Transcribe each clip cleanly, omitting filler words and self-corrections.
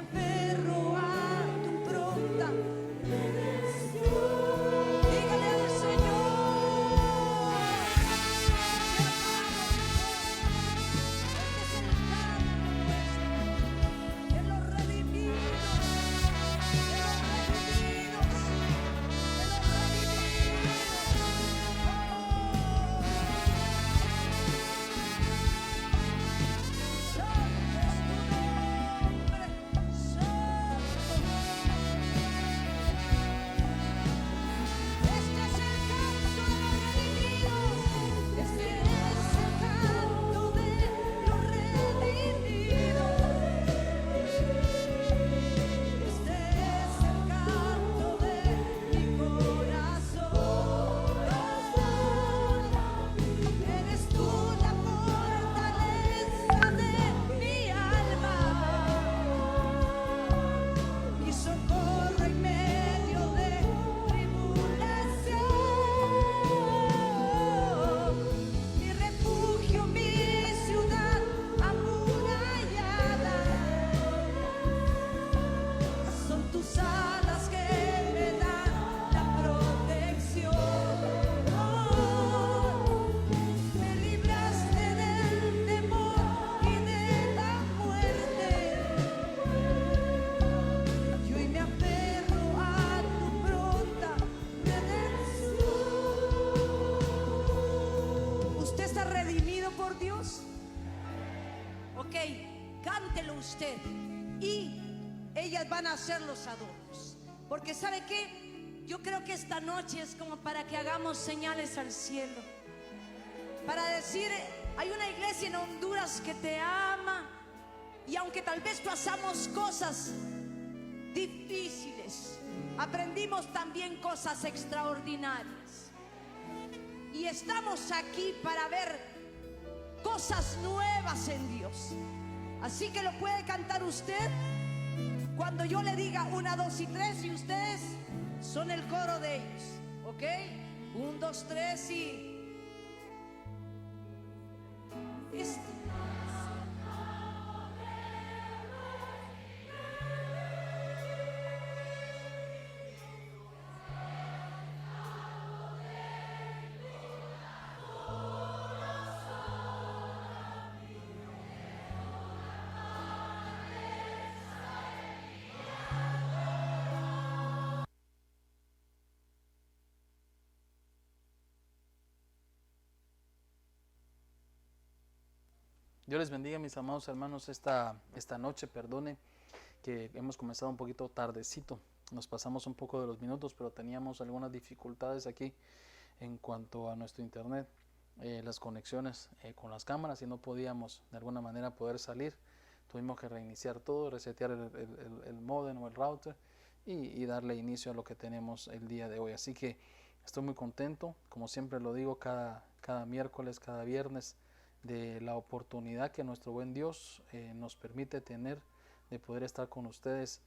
aferro a tu pronta redención. Dígale al Señor, te amamos. Este es el canto nuestro, de los redimidos, de los redimidos, de los redimidos. Cántelo usted y ellas van a hacer los adornos, porque ¿sabe qué? Yo creo que esta noche es como para que hagamos señales al cielo, para decir, hay una iglesia en Honduras que te ama, y aunque tal vez pasamos cosas difíciles, aprendimos también cosas extraordinarias, y estamos aquí para ver cosas nuevas en Dios. Así que lo puede cantar usted cuando yo le diga 1, 2 y 3, y ustedes son el coro de ellos, ¿ok? 1, 2, 3 y... Dios les bendiga, mis amados hermanos, esta noche, perdone que hemos comenzado un poquito tardecito, nos pasamos un poco de los minutos, pero teníamos algunas dificultades aquí en cuanto a nuestro internet, las conexiones con las cámaras, y no podíamos de alguna manera poder salir. Tuvimos que reiniciar todo, resetear el módem o el router y darle inicio a lo que tenemos el día de hoy. Así que estoy muy contento, como siempre lo digo, cada miércoles, cada viernes, de la oportunidad que nuestro buen Dios nos permite tener de poder estar con ustedes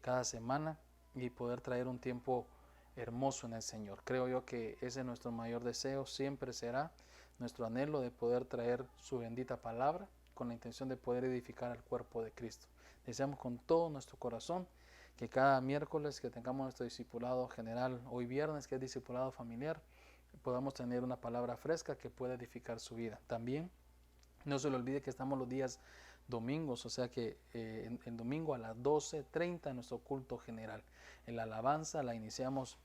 cada semana y poder traer un tiempo hermoso en el Señor. Creo yo que ese es nuestro mayor deseo, siempre será nuestro anhelo de poder traer su bendita palabra con la intención de poder edificar al cuerpo de Cristo. Deseamos con todo nuestro corazón que cada miércoles que tengamos nuestro discipulado general, hoy viernes que es discipulado familiar, podamos tener una palabra fresca que pueda edificar su vida. También no se le olvide que estamos los días domingos, o sea que el domingo a las 12:30 en nuestro culto general. En la alabanza la iniciamos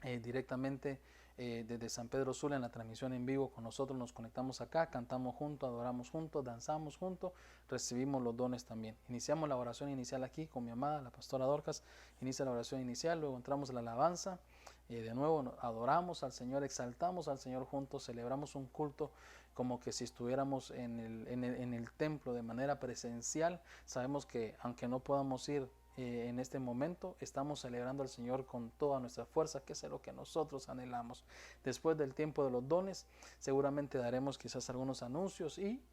directamente desde San Pedro Sula en la transmisión en vivo con nosotros, nos conectamos acá, cantamos juntos, adoramos juntos, danzamos juntos, recibimos los dones también. Iniciamos la oración inicial aquí con mi amada, la pastora Dorcas, inicia la oración inicial, luego entramos en la alabanza, de nuevo adoramos al Señor, exaltamos al Señor juntos, celebramos un culto como que si estuviéramos en el templo de manera presencial. Sabemos que aunque no podamos ir en este momento, estamos celebrando al Señor con toda nuestra fuerza, que es lo que nosotros anhelamos. Después del tiempo de los dones, seguramente daremos quizás algunos anuncios y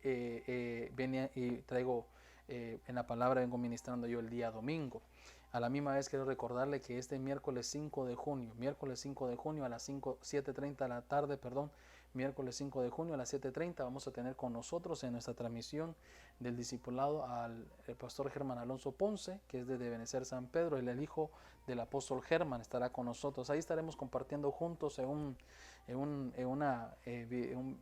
traigo en la palabra, vengo ministrando yo el día domingo. A la misma vez quiero recordarle que este miércoles 5 de junio a las 7:30 de la tarde, miércoles 5 de junio a las 7:30 vamos a tener con nosotros en nuestra transmisión del discipulado al pastor Germán Alonso Ponce, que es de Ebenecer San Pedro, el hijo del apóstol Germán, estará con nosotros. Ahí estaremos compartiendo juntos en una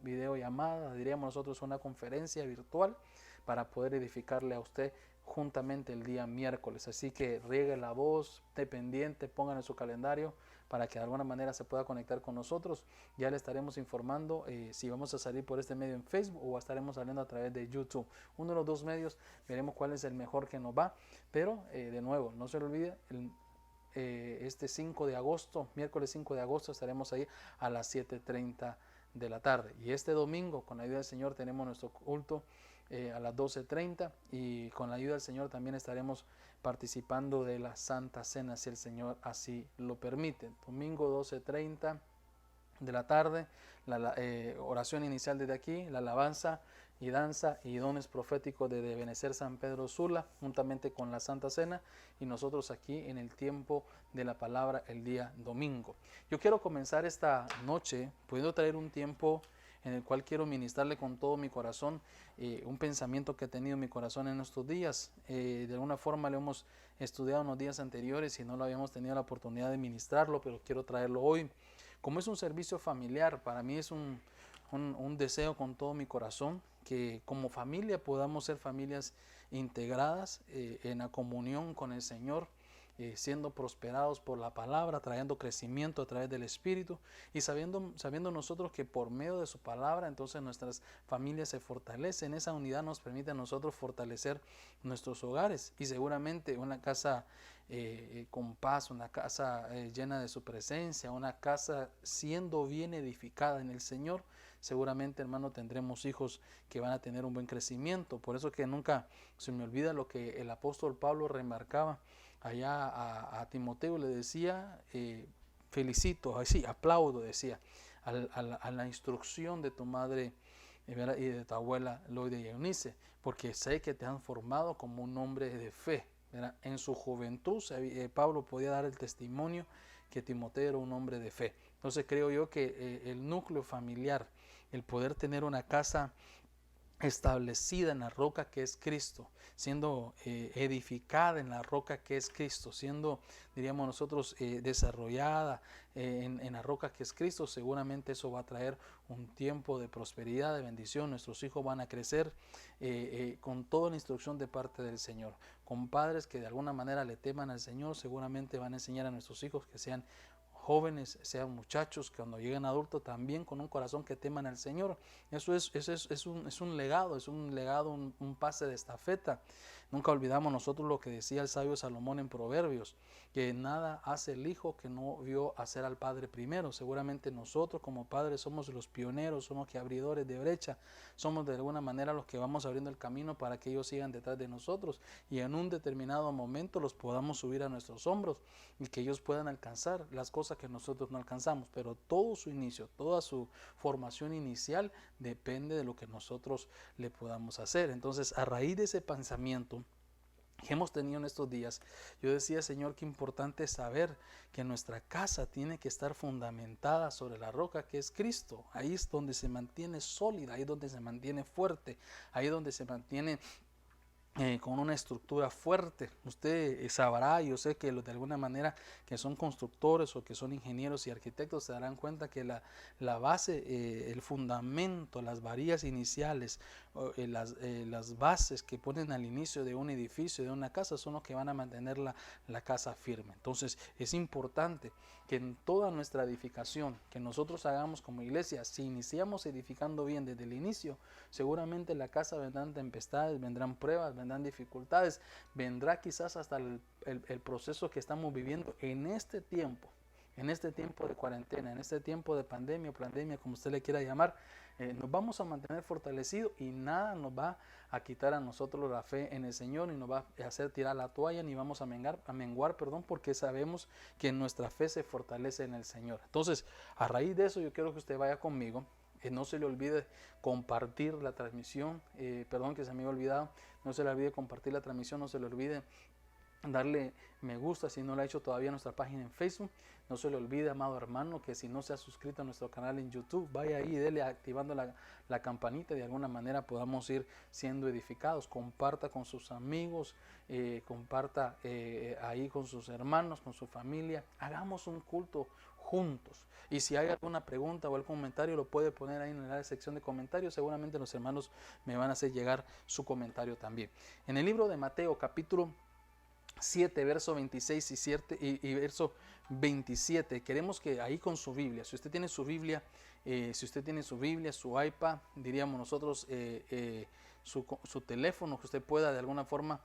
videollamada, diríamos nosotros una conferencia virtual, para poder edificarle a usted juntamente el día miércoles. Así que riegue la voz, esté pendiente, pongan en su calendario para que de alguna manera se pueda conectar con nosotros. Ya le estaremos informando si vamos a salir por este medio en Facebook o estaremos saliendo a través de YouTube. Uno de los dos medios, veremos cuál es el mejor que nos va. Pero de nuevo, no se le olvide, este 5 de agosto, miércoles 5 de agosto, estaremos ahí a las 7:30 de la tarde. Y este domingo, con la ayuda del Señor, tenemos nuestro culto a las 12:30, y con la ayuda del Señor también estaremos participando de la Santa Cena, si el Señor así lo permite. Domingo 12:30 de la tarde, la oración inicial desde aquí, la alabanza y danza y dones proféticos de Ebenecer San Pedro Sula, juntamente con la Santa Cena, y nosotros aquí en el tiempo de la palabra el día domingo. Yo quiero comenzar esta noche pudiendo traer un tiempo en el cual quiero ministrarle con todo mi corazón un pensamiento que he tenido en mi corazón en estos días. De alguna forma lo hemos estudiado en los días anteriores y no lo habíamos tenido la oportunidad de ministrarlo, pero quiero traerlo hoy. Como es un servicio familiar, para mí es un deseo con todo mi corazón que como familia podamos ser familias integradas en la comunión con el Señor, siendo prosperados por la palabra, trayendo crecimiento a través del Espíritu, y sabiendo nosotros que por medio de su palabra entonces nuestras familias se fortalecen. Esa unidad nos permite a nosotros fortalecer nuestros hogares, y seguramente una casa con paz, una casa llena de su presencia, una casa siendo bien edificada en el Señor, seguramente, hermano, tendremos hijos que van a tener un buen crecimiento. Por eso que nunca se me olvida lo que el apóstol Pablo remarcaba allá a Timoteo. Le decía, felicito, así, aplaudo, decía, a la instrucción de tu madre y de tu abuela Loida y Eunice, porque sé que te han formado como un hombre de fe. ¿Verdad? En su juventud Pablo podía dar el testimonio que Timoteo era un hombre de fe. Entonces creo yo que el núcleo familiar, el poder tener una casa establecida en la roca que es Cristo, siendo edificada en la roca que es Cristo, siendo, diríamos nosotros, desarrollada en la roca que es Cristo, seguramente eso va a traer un tiempo de prosperidad, de bendición. Nuestros hijos van a crecer con toda la instrucción de parte del Señor, con padres que de alguna manera le teman al Señor. Seguramente van a enseñar a nuestros hijos que sean jóvenes, sean muchachos, que cuando lleguen adultos también con un corazón que teman al Señor. Eso es un legado, un pase de estafeta. Nunca olvidamos nosotros lo que decía el sabio Salomón en Proverbios, que nada hace el hijo que no vio hacer al padre primero. Seguramente nosotros como padres somos los pioneros, somos los abridores de brecha, somos de alguna manera los que vamos abriendo el camino para que ellos sigan detrás de nosotros y en un determinado momento los podamos subir a nuestros hombros y que ellos puedan alcanzar las cosas que nosotros no alcanzamos. Pero todo su inicio, toda su formación inicial depende de lo que nosotros le podamos hacer. Entonces, a raíz de ese pensamiento que hemos tenido en estos días, yo decía, Señor, qué importante es saber que nuestra casa tiene que estar fundamentada sobre la roca que es Cristo. Ahí es donde se mantiene sólida, ahí es donde se mantiene fuerte, ahí es donde se mantiene con una estructura fuerte. Usted sabrá, yo sé que de alguna manera que son constructores o que son ingenieros y arquitectos se darán cuenta que la base, el fundamento, las varillas iniciales, las bases que ponen al inicio de un edificio, de una casa, son los que van a mantener la casa firme. Entonces es importante que en toda nuestra edificación que nosotros hagamos como iglesia, si iniciamos edificando bien desde el inicio, seguramente la casa vendrán tempestades, vendrán pruebas, vendrán dificultades, vendrá quizás hasta el proceso que estamos viviendo en este tiempo de cuarentena, en este tiempo de pandemia, como usted le quiera llamar. Nos vamos a mantener fortalecidos y nada nos va a quitar a nosotros la fe en el Señor, ni nos va a hacer tirar la toalla, ni vamos a menguar, porque sabemos que nuestra fe se fortalece en el Señor. Entonces, a raíz de eso, yo quiero que usted vaya conmigo. No se le olvide compartir la transmisión, perdón que se me había olvidado, no se le olvide compartir la transmisión, no se le olvide darle me gusta si no lo ha hecho todavía a nuestra página en Facebook. No se le olvide, amado hermano, que si no se ha suscrito a nuestro canal en YouTube, vaya ahí y dele activando la campanita. De alguna manera podamos ir siendo edificados. Comparta con sus amigos, comparta ahí con sus hermanos, con su familia. Hagamos un culto juntos. Y si hay alguna pregunta o algún comentario, lo puede poner ahí en la sección de comentarios. Seguramente los hermanos me van a hacer llegar su comentario también. En el libro de Mateo, capítulo 7, verso 26 y verso 27. Queremos que ahí con su Biblia, si usted tiene su Biblia, su iPad, diríamos nosotros, su teléfono, que usted pueda de alguna forma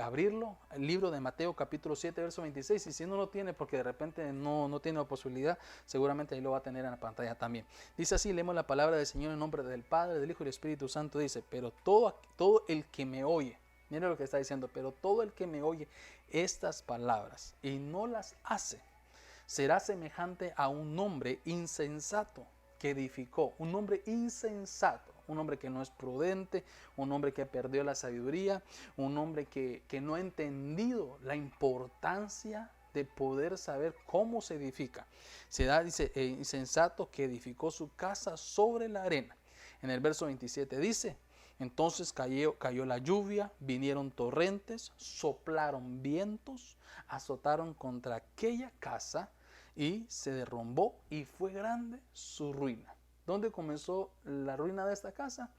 abrirlo, el libro de Mateo capítulo 7, verso 26, y si no lo tiene porque de repente no tiene la posibilidad, seguramente ahí lo va a tener en la pantalla también. Dice así, leemos la palabra del Señor en nombre del Padre, del Hijo y del Espíritu Santo. Dice, pero todo el que me oye, mire lo que está diciendo, pero todo el que me oye estas palabras y no las hace, será semejante a un hombre insensato que edificó, un hombre insensato, un hombre que no es prudente, un hombre que perdió la sabiduría, un hombre que no ha entendido la importancia de poder saber cómo se edifica. Dice, insensato que edificó su casa sobre la arena. En el verso 27 dice, entonces cayó la lluvia, vinieron torrentes, soplaron vientos, azotaron contra aquella casa y se derrumbó y fue grande su ruina. ¿Dónde comenzó la ruina de esta casa?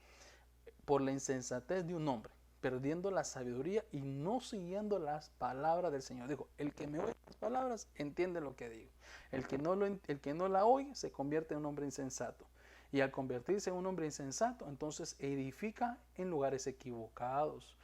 Por la insensatez de un hombre, perdiendo la sabiduría y no siguiendo las palabras del Señor. Dijo, el que me oye las palabras entiende lo que digo. El que no la oye se convierte en un hombre insensato. Y al convertirse en un hombre insensato, entonces edifica en lugares equivocados.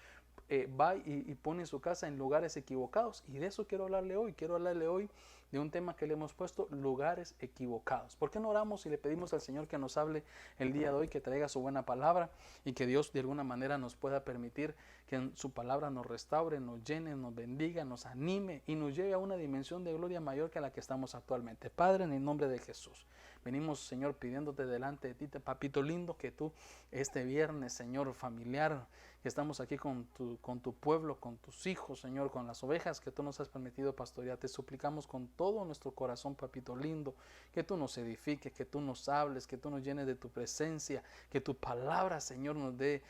Va y pone su casa en lugares equivocados. Y de eso quiero hablarle hoy. Quiero hablarle hoy de un tema que le hemos puesto, lugares equivocados. ¿Por qué no oramos y le pedimos al Señor que nos hable el día de hoy, que traiga su buena palabra y que Dios de alguna manera nos pueda permitir que su palabra nos restaure, nos llene, nos bendiga, nos anime y nos lleve a una dimensión de gloria mayor que la que estamos actualmente? Padre, en el nombre de Jesús, venimos, Señor, pidiéndote delante de ti, papito lindo, que tú este viernes, Señor, familiar, que estamos aquí con tu pueblo, con tus hijos, Señor, con las ovejas que tú nos has permitido pastorear, te suplicamos con todo nuestro corazón, papito lindo, que tú nos edifiques, que tú nos hables, que tú nos llenes de tu presencia, que tu palabra, Señor, nos dé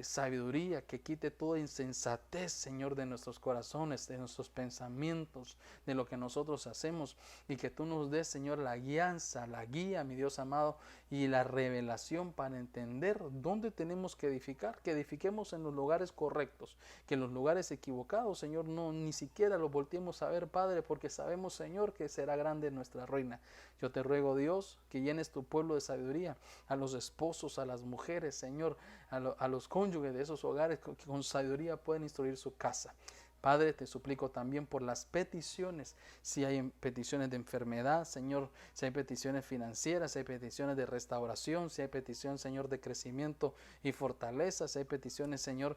sabiduría, que quite toda insensatez, Señor, de nuestros corazones, de nuestros pensamientos, de lo que nosotros hacemos, y que tú nos des, Señor, la guianza, la guía, mi Dios amado, y la revelación para entender dónde tenemos que edificar, que edifiquemos en los lugares correctos, que en los lugares equivocados, Señor, ni siquiera los volteemos a ver, Padre, porque sabemos, Señor, que será grande nuestra ruina. Yo te ruego, Dios, que llenes tu pueblo de sabiduría, a los esposos, a las mujeres, Señor, a los cónyuges de esos hogares, que con sabiduría pueden instruir su casa. Padre, te suplico también por las peticiones, si hay peticiones de enfermedad, Señor, si hay peticiones financieras, si hay peticiones de restauración, si hay peticiones, Señor, de crecimiento y fortaleza, si hay peticiones, Señor,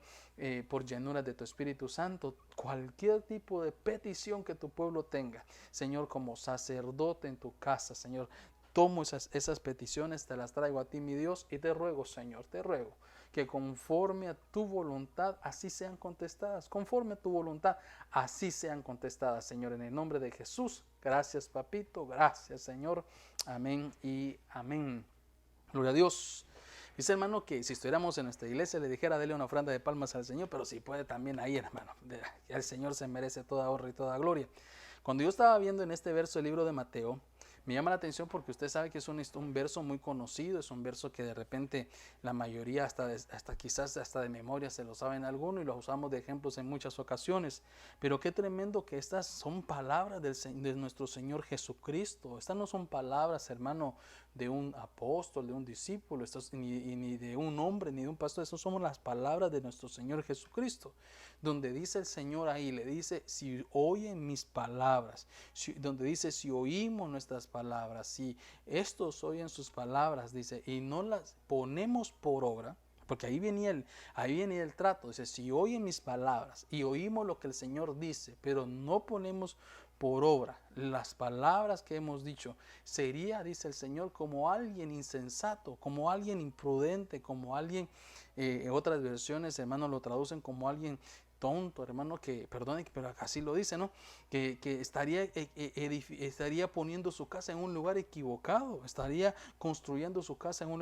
por llenuras de tu Espíritu Santo, cualquier tipo de petición que tu pueblo tenga, Señor, como sacerdote en tu casa, Señor, tomo esas peticiones, te las traigo a ti, mi Dios, y te ruego, Señor, te ruego que conforme a tu voluntad así sean contestadas, conforme a tu voluntad así sean contestadas, Señor, en el nombre de Jesús. Gracias, papito, gracias, Señor, amén y amén. Gloria a Dios. Dice, hermano, que si estuviéramos en nuestra iglesia le dijera, dele una ofrenda de palmas al Señor, pero si puede también ahí, hermano, el Señor se merece toda honra y toda gloria. Cuando yo estaba viendo en este verso el libro de Mateo, me llama la atención porque usted sabe que es un verso muy conocido, es un verso que de repente la mayoría hasta quizás hasta de memoria se lo saben algunos y lo usamos de ejemplos en muchas ocasiones. Pero qué tremendo que estas son palabras de nuestro Señor Jesucristo. Estas no son palabras, hermano, de un apóstol, de un discípulo, ni de un hombre, ni de un pastor. Estas son las palabras de nuestro Señor Jesucristo, donde dice el Señor ahí, le dice, si oyen mis palabras, donde dice, si oímos nuestras palabras, si estos oyen sus palabras, dice, y no las ponemos por obra, porque ahí venía el trato, dice, si oyen mis palabras y oímos lo que el Señor dice, pero no ponemos por obra las palabras que hemos dicho, sería, dice el Señor, como alguien insensato, como alguien imprudente, como alguien, otras versiones, hermanos, lo traducen como alguien tonto, hermano, que, perdone, pero así lo dice, ¿no? Que estaría poniendo su casa en un lugar equivocado, estaría construyendo su casa en un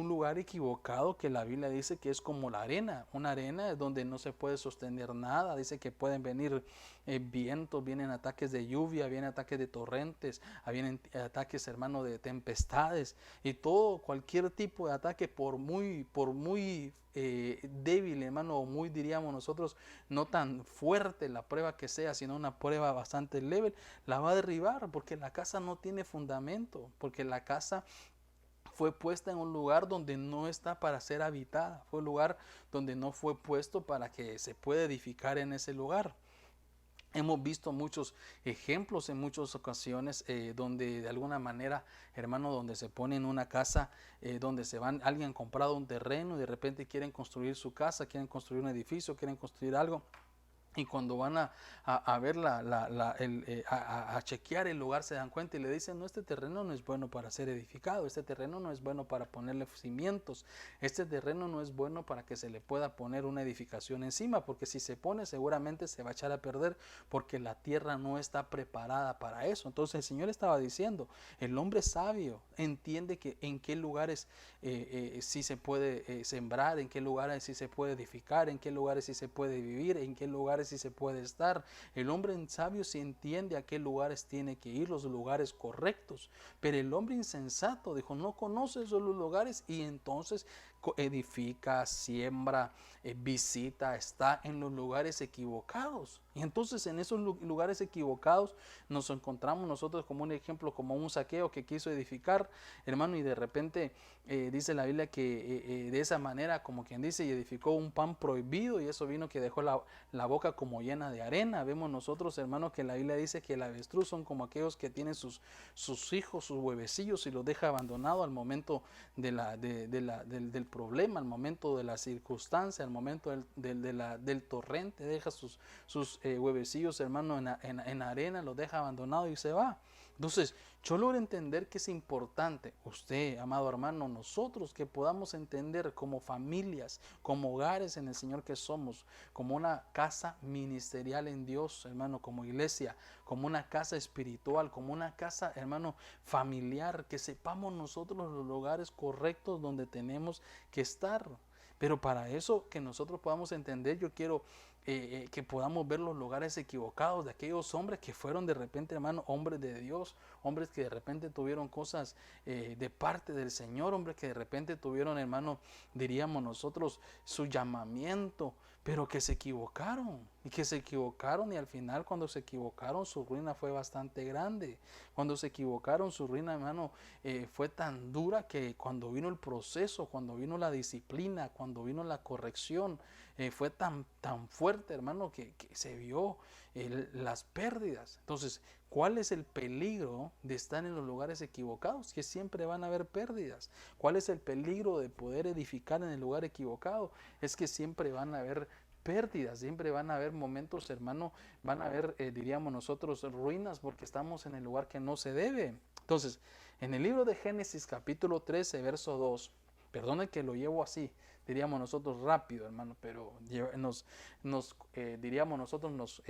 lugar equivocado que la Biblia dice que es como la arena. Una arena es donde no se puede sostener nada, dice que pueden venir vientos, vienen ataques de lluvia, vienen ataques de torrentes, vienen ataques, hermano, de tempestades, y todo, cualquier tipo de ataque, por muy débil, hermano, o muy, diríamos nosotros, no tan fuerte la prueba que sea, sino una prueba bastante leve, la va a derribar, porque la casa no tiene fundamento, porque la casa fue puesta en un lugar donde no está para ser habitada, fue un lugar donde no fue puesto para que se pueda edificar en ese lugar. Hemos visto muchos ejemplos en muchas ocasiones donde de alguna manera, hermano, donde se pone en una casa, donde alguien ha comprado un terreno y de repente quieren construir su casa, quieren construir un edificio, quieren construir algo. Y cuando van a ver a chequear el lugar, se dan cuenta y le dicen: no, este terreno no es bueno para ser edificado, este terreno no es bueno para ponerle cimientos, este terreno no es bueno para que se le pueda poner una edificación encima, porque si se pone seguramente se va a echar a perder, porque la tierra no está preparada para eso. Entonces el Señor estaba diciendo, el hombre sabio entiende que en qué lugares sí se puede sembrar, en qué lugares sí se puede edificar, en qué lugares sí se puede vivir, en qué lugares sí se puede estar. El hombre sabio sí entiende a qué lugares tiene que ir, los lugares correctos. Pero el hombre insensato, dijo, no conoce esos lugares, y entonces edifica, siembra, visita, está en los lugares equivocados. Y entonces en esos lugares equivocados nos encontramos nosotros como un ejemplo, como un Zaqueo que quiso edificar, hermano, y de repente dice la Biblia que de esa manera, como quien dice, y edificó un pan prohibido, y eso vino que dejó la boca como llena de arena. Vemos nosotros, hermano, que la Biblia dice que el avestruz son como aquellos que tienen sus hijos, sus huevecillos, y los deja abandonados al momento del problema, al momento de la circunstancia, al momento del torrente, deja sus huevecillos, hermano, en arena, los deja abandonados y se va. Entonces, yo logro entender que es importante, usted, amado hermano, nosotros, que podamos entender como familias, como hogares en el Señor que somos, como una casa ministerial en Dios, hermano, como iglesia, como una casa espiritual, como una casa, hermano, familiar, que sepamos nosotros los lugares correctos donde tenemos que estar. Pero para eso, que nosotros podamos entender, yo quiero que podamos ver los lugares equivocados de aquellos hombres que fueron de repente, hermano, hombres de Dios, hombres que de repente tuvieron cosas de parte del Señor, hombres que de repente tuvieron, hermano, diríamos nosotros, su llamamiento, pero que se equivocaron, y al final, cuando se equivocaron, su ruina fue bastante grande. Cuando se equivocaron, su ruina, hermano, fue tan dura que cuando vino el proceso, cuando vino la disciplina, cuando vino la corrección, fue tan fuerte, hermano, que se vio las pérdidas. Entonces, ¿cuál es el peligro de estar en los lugares equivocados? Que siempre van a haber pérdidas. ¿Cuál es el peligro de poder edificar en el lugar equivocado? Es que siempre van a haber pérdidas, siempre van a haber momentos, hermano, van a haber, diríamos nosotros, ruinas, porque estamos en el lugar que no se debe. Entonces, en el libro de Génesis, capítulo 13, verso 2, perdone que lo llevo así, diríamos nosotros rápido, hermano, pero diríamos nosotros, nos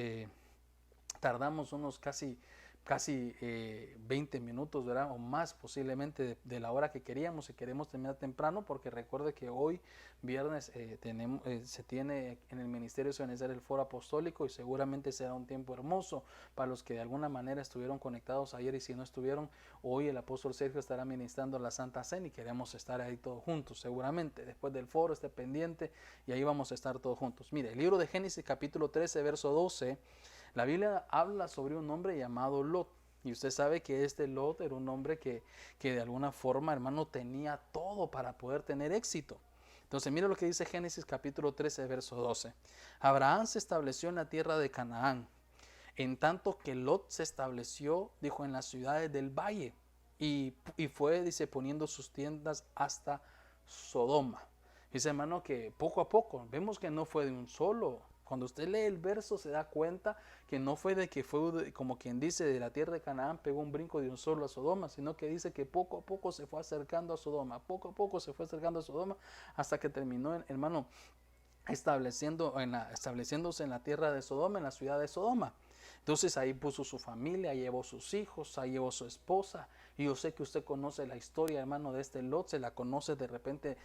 tardamos unos casi 20 minutos, ¿verdad? O más posiblemente de la hora que queríamos, si queremos terminar temprano, porque recuerde que hoy viernes se tiene en el Ministerio de Organizar el Foro Apostólico, y seguramente será un tiempo hermoso para los que de alguna manera estuvieron conectados ayer, y si no estuvieron, hoy el apóstol Sergio estará ministrando la Santa Cena y queremos estar ahí todos juntos. Seguramente después del foro esté pendiente y ahí vamos a estar todos juntos. Mire, el libro de Génesis capítulo 13 verso 12, la Biblia habla sobre un hombre llamado Lot. Y usted sabe que este Lot era un hombre que de alguna forma, hermano, tenía todo para poder tener éxito. Entonces, mire lo que dice Génesis capítulo 13, verso 12. Abraham se estableció en la tierra de Canaán, en tanto que Lot se estableció, dijo, en las ciudades del valle, y fue, dice, poniendo sus tiendas hasta Sodoma. Dice, hermano, que poco a poco, vemos que no fue de un solo. Cuando usted lee el verso se da cuenta que no fue de que fue, como quien dice, de la tierra de Canaán pegó un brinco de un solo a Sodoma, sino que dice que poco a poco se fue acercando a Sodoma, poco a poco se fue acercando a Sodoma, hasta que terminó, hermano, estableciéndose en la tierra de Sodoma, en la ciudad de Sodoma. Entonces ahí puso su familia, ahí llevó sus hijos, ahí llevó su esposa. Y yo sé que usted conoce la historia, hermano, de este Lot, se la conoce de repente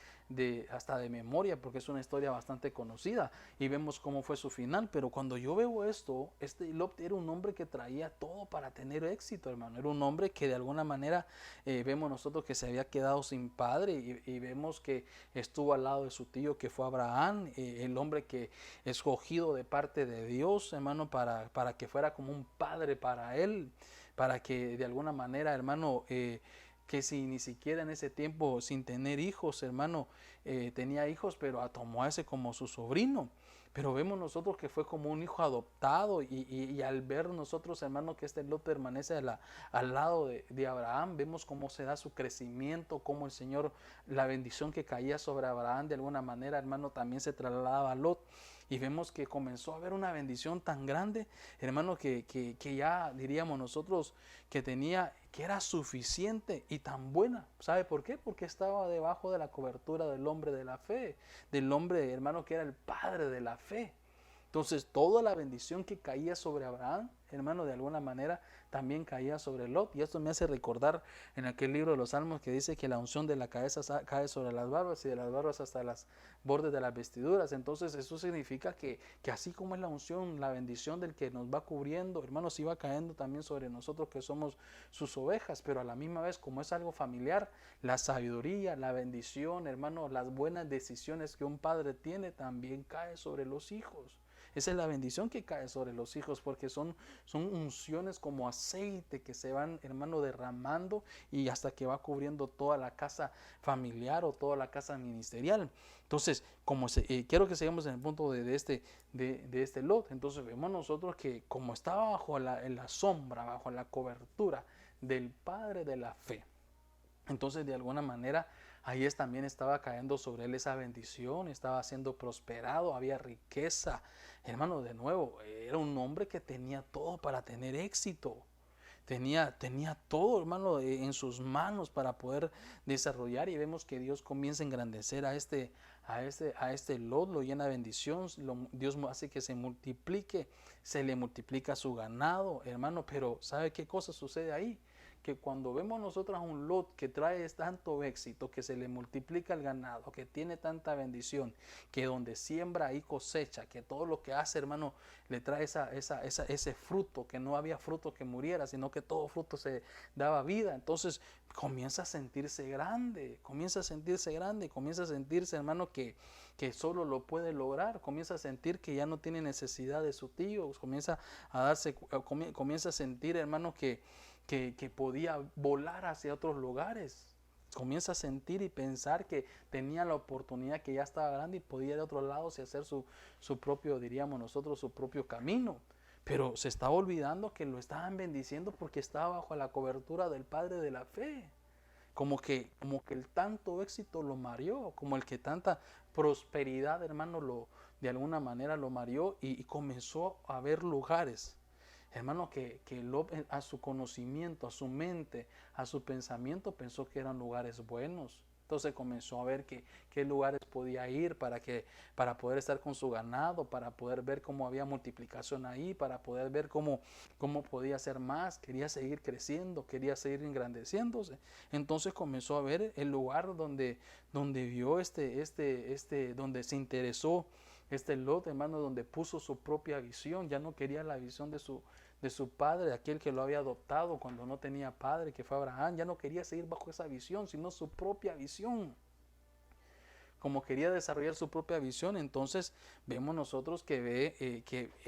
hasta de memoria, porque es una historia bastante conocida. Y vemos cómo fue su final. Pero cuando yo veo esto, este Lot era un hombre que traía todo para tener éxito, hermano. Era un hombre que de alguna manera vemos nosotros que se había quedado sin padre y vemos que estuvo al lado de su tío que fue Abraham, el hombre que escogido de parte de Dios, hermano, para que fuera como un padre para él, para que de alguna manera, hermano, que si ni siquiera en ese tiempo sin tener hijos, hermano, tenía hijos, pero tomó a ese como su sobrino. Pero vemos nosotros que fue como un hijo adoptado y al ver nosotros, hermano, que este Lot permanece al lado de Abraham, vemos cómo se da su crecimiento, cómo el Señor, la bendición que caía sobre Abraham de alguna manera, hermano, también se trasladaba a Lot. Y vemos que comenzó a haber una bendición tan grande, hermano, que ya diríamos nosotros que era suficiente y tan buena. ¿Sabe por qué? Porque estaba debajo de la cobertura del hombre de la fe, del hombre, hermano, que era el padre de la fe. Entonces, toda la bendición que caía sobre Abraham, hermano, de alguna manera también caía sobre Lot. Y esto me hace recordar en aquel libro de los Salmos que dice que la unción de la cabeza cae sobre las barbas y de las barbas hasta los bordes de las vestiduras. Entonces, eso significa que así como es la unción, la bendición del que nos va cubriendo, hermanos, iba cayendo también sobre nosotros que somos sus ovejas. Pero a la misma vez, como es algo familiar, la sabiduría, la bendición, hermano, las buenas decisiones que un padre tiene también cae sobre los hijos. Esa es la bendición que cae sobre los hijos, porque son unciones como aceite que se van, hermano, derramando y hasta que va cubriendo toda la casa familiar o toda la casa ministerial. Entonces, quiero que sigamos en el punto de este Lot. Entonces vemos nosotros que como estaba en la sombra, bajo la cobertura del Padre de la fe, entonces de alguna manera ahí también estaba cayendo sobre él esa bendición, estaba siendo prosperado, había riqueza. Hermano, de nuevo, era un hombre que tenía todo para tener éxito. Tenía todo, hermano, en sus manos para poder desarrollar, y vemos que Dios comienza a engrandecer a este Lot, lo llena de bendición, Dios hace que se multiplique, se le multiplica su ganado, hermano. Pero ¿sabe qué cosa sucede ahí? Que cuando vemos nosotros a un Lot que trae tanto éxito, que se le multiplica el ganado, que tiene tanta bendición, que donde siembra ahí cosecha, que todo lo que hace, hermano, le trae ese fruto, que no había fruto que muriera, sino que todo fruto se daba vida. Entonces comienza a sentirse grande, comienza a sentirse, hermano, que solo lo puede lograr, comienza a sentir que ya no tiene necesidad de su tío, comienza a sentir, hermano, que podía volar hacia otros lugares. Comienza a sentir y pensar que tenía la oportunidad, que ya estaba grande y podía ir a otros lados y hacer su propio, diríamos nosotros, su propio camino. Pero se estaba olvidando que lo estaban bendiciendo porque estaba bajo la cobertura del Padre de la fe. Como que el tanto éxito lo mareó, como el que tanta prosperidad, hermano, de alguna manera lo mareó y comenzó a ver lugares, hermano, que Lot, a su conocimiento, a su mente, a su pensamiento, pensó que eran lugares buenos. Entonces comenzó a ver qué lugares podía ir para poder estar con su ganado, para poder ver cómo había multiplicación ahí, para poder ver cómo podía hacer más. Quería seguir creciendo, quería seguir engrandeciéndose. Entonces comenzó a ver el lugar donde vio donde se interesó Lot, hermano, donde puso su propia visión. Ya no quería la visión de su padre, aquel que lo había adoptado cuando no tenía padre, que fue Abraham. Ya no quería seguir bajo esa visión, sino su propia visión. Como quería desarrollar su propia visión, entonces vemos nosotros que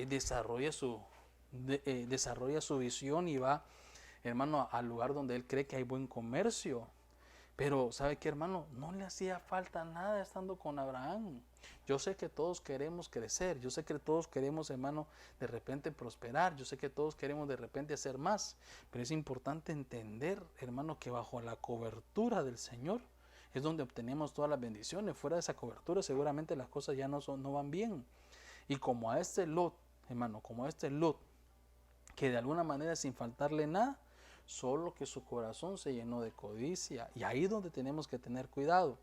desarrolla su visión y va, hermano, al lugar donde él cree que hay buen comercio. Pero ¿sabe qué, hermano? No le hacía falta nada estando con Abraham. Yo sé que todos queremos crecer, yo sé que todos queremos, hermano, de repente prosperar, yo sé que todos queremos de repente hacer más, pero es importante entender, hermano, que bajo la cobertura del Señor es donde obtenemos todas las bendiciones. Fuera de esa cobertura seguramente las cosas ya no van bien. Y como a este Lot, hermano, que de alguna manera sin faltarle nada, solo que su corazón se llenó de codicia. Y ahí es donde tenemos que tener cuidado.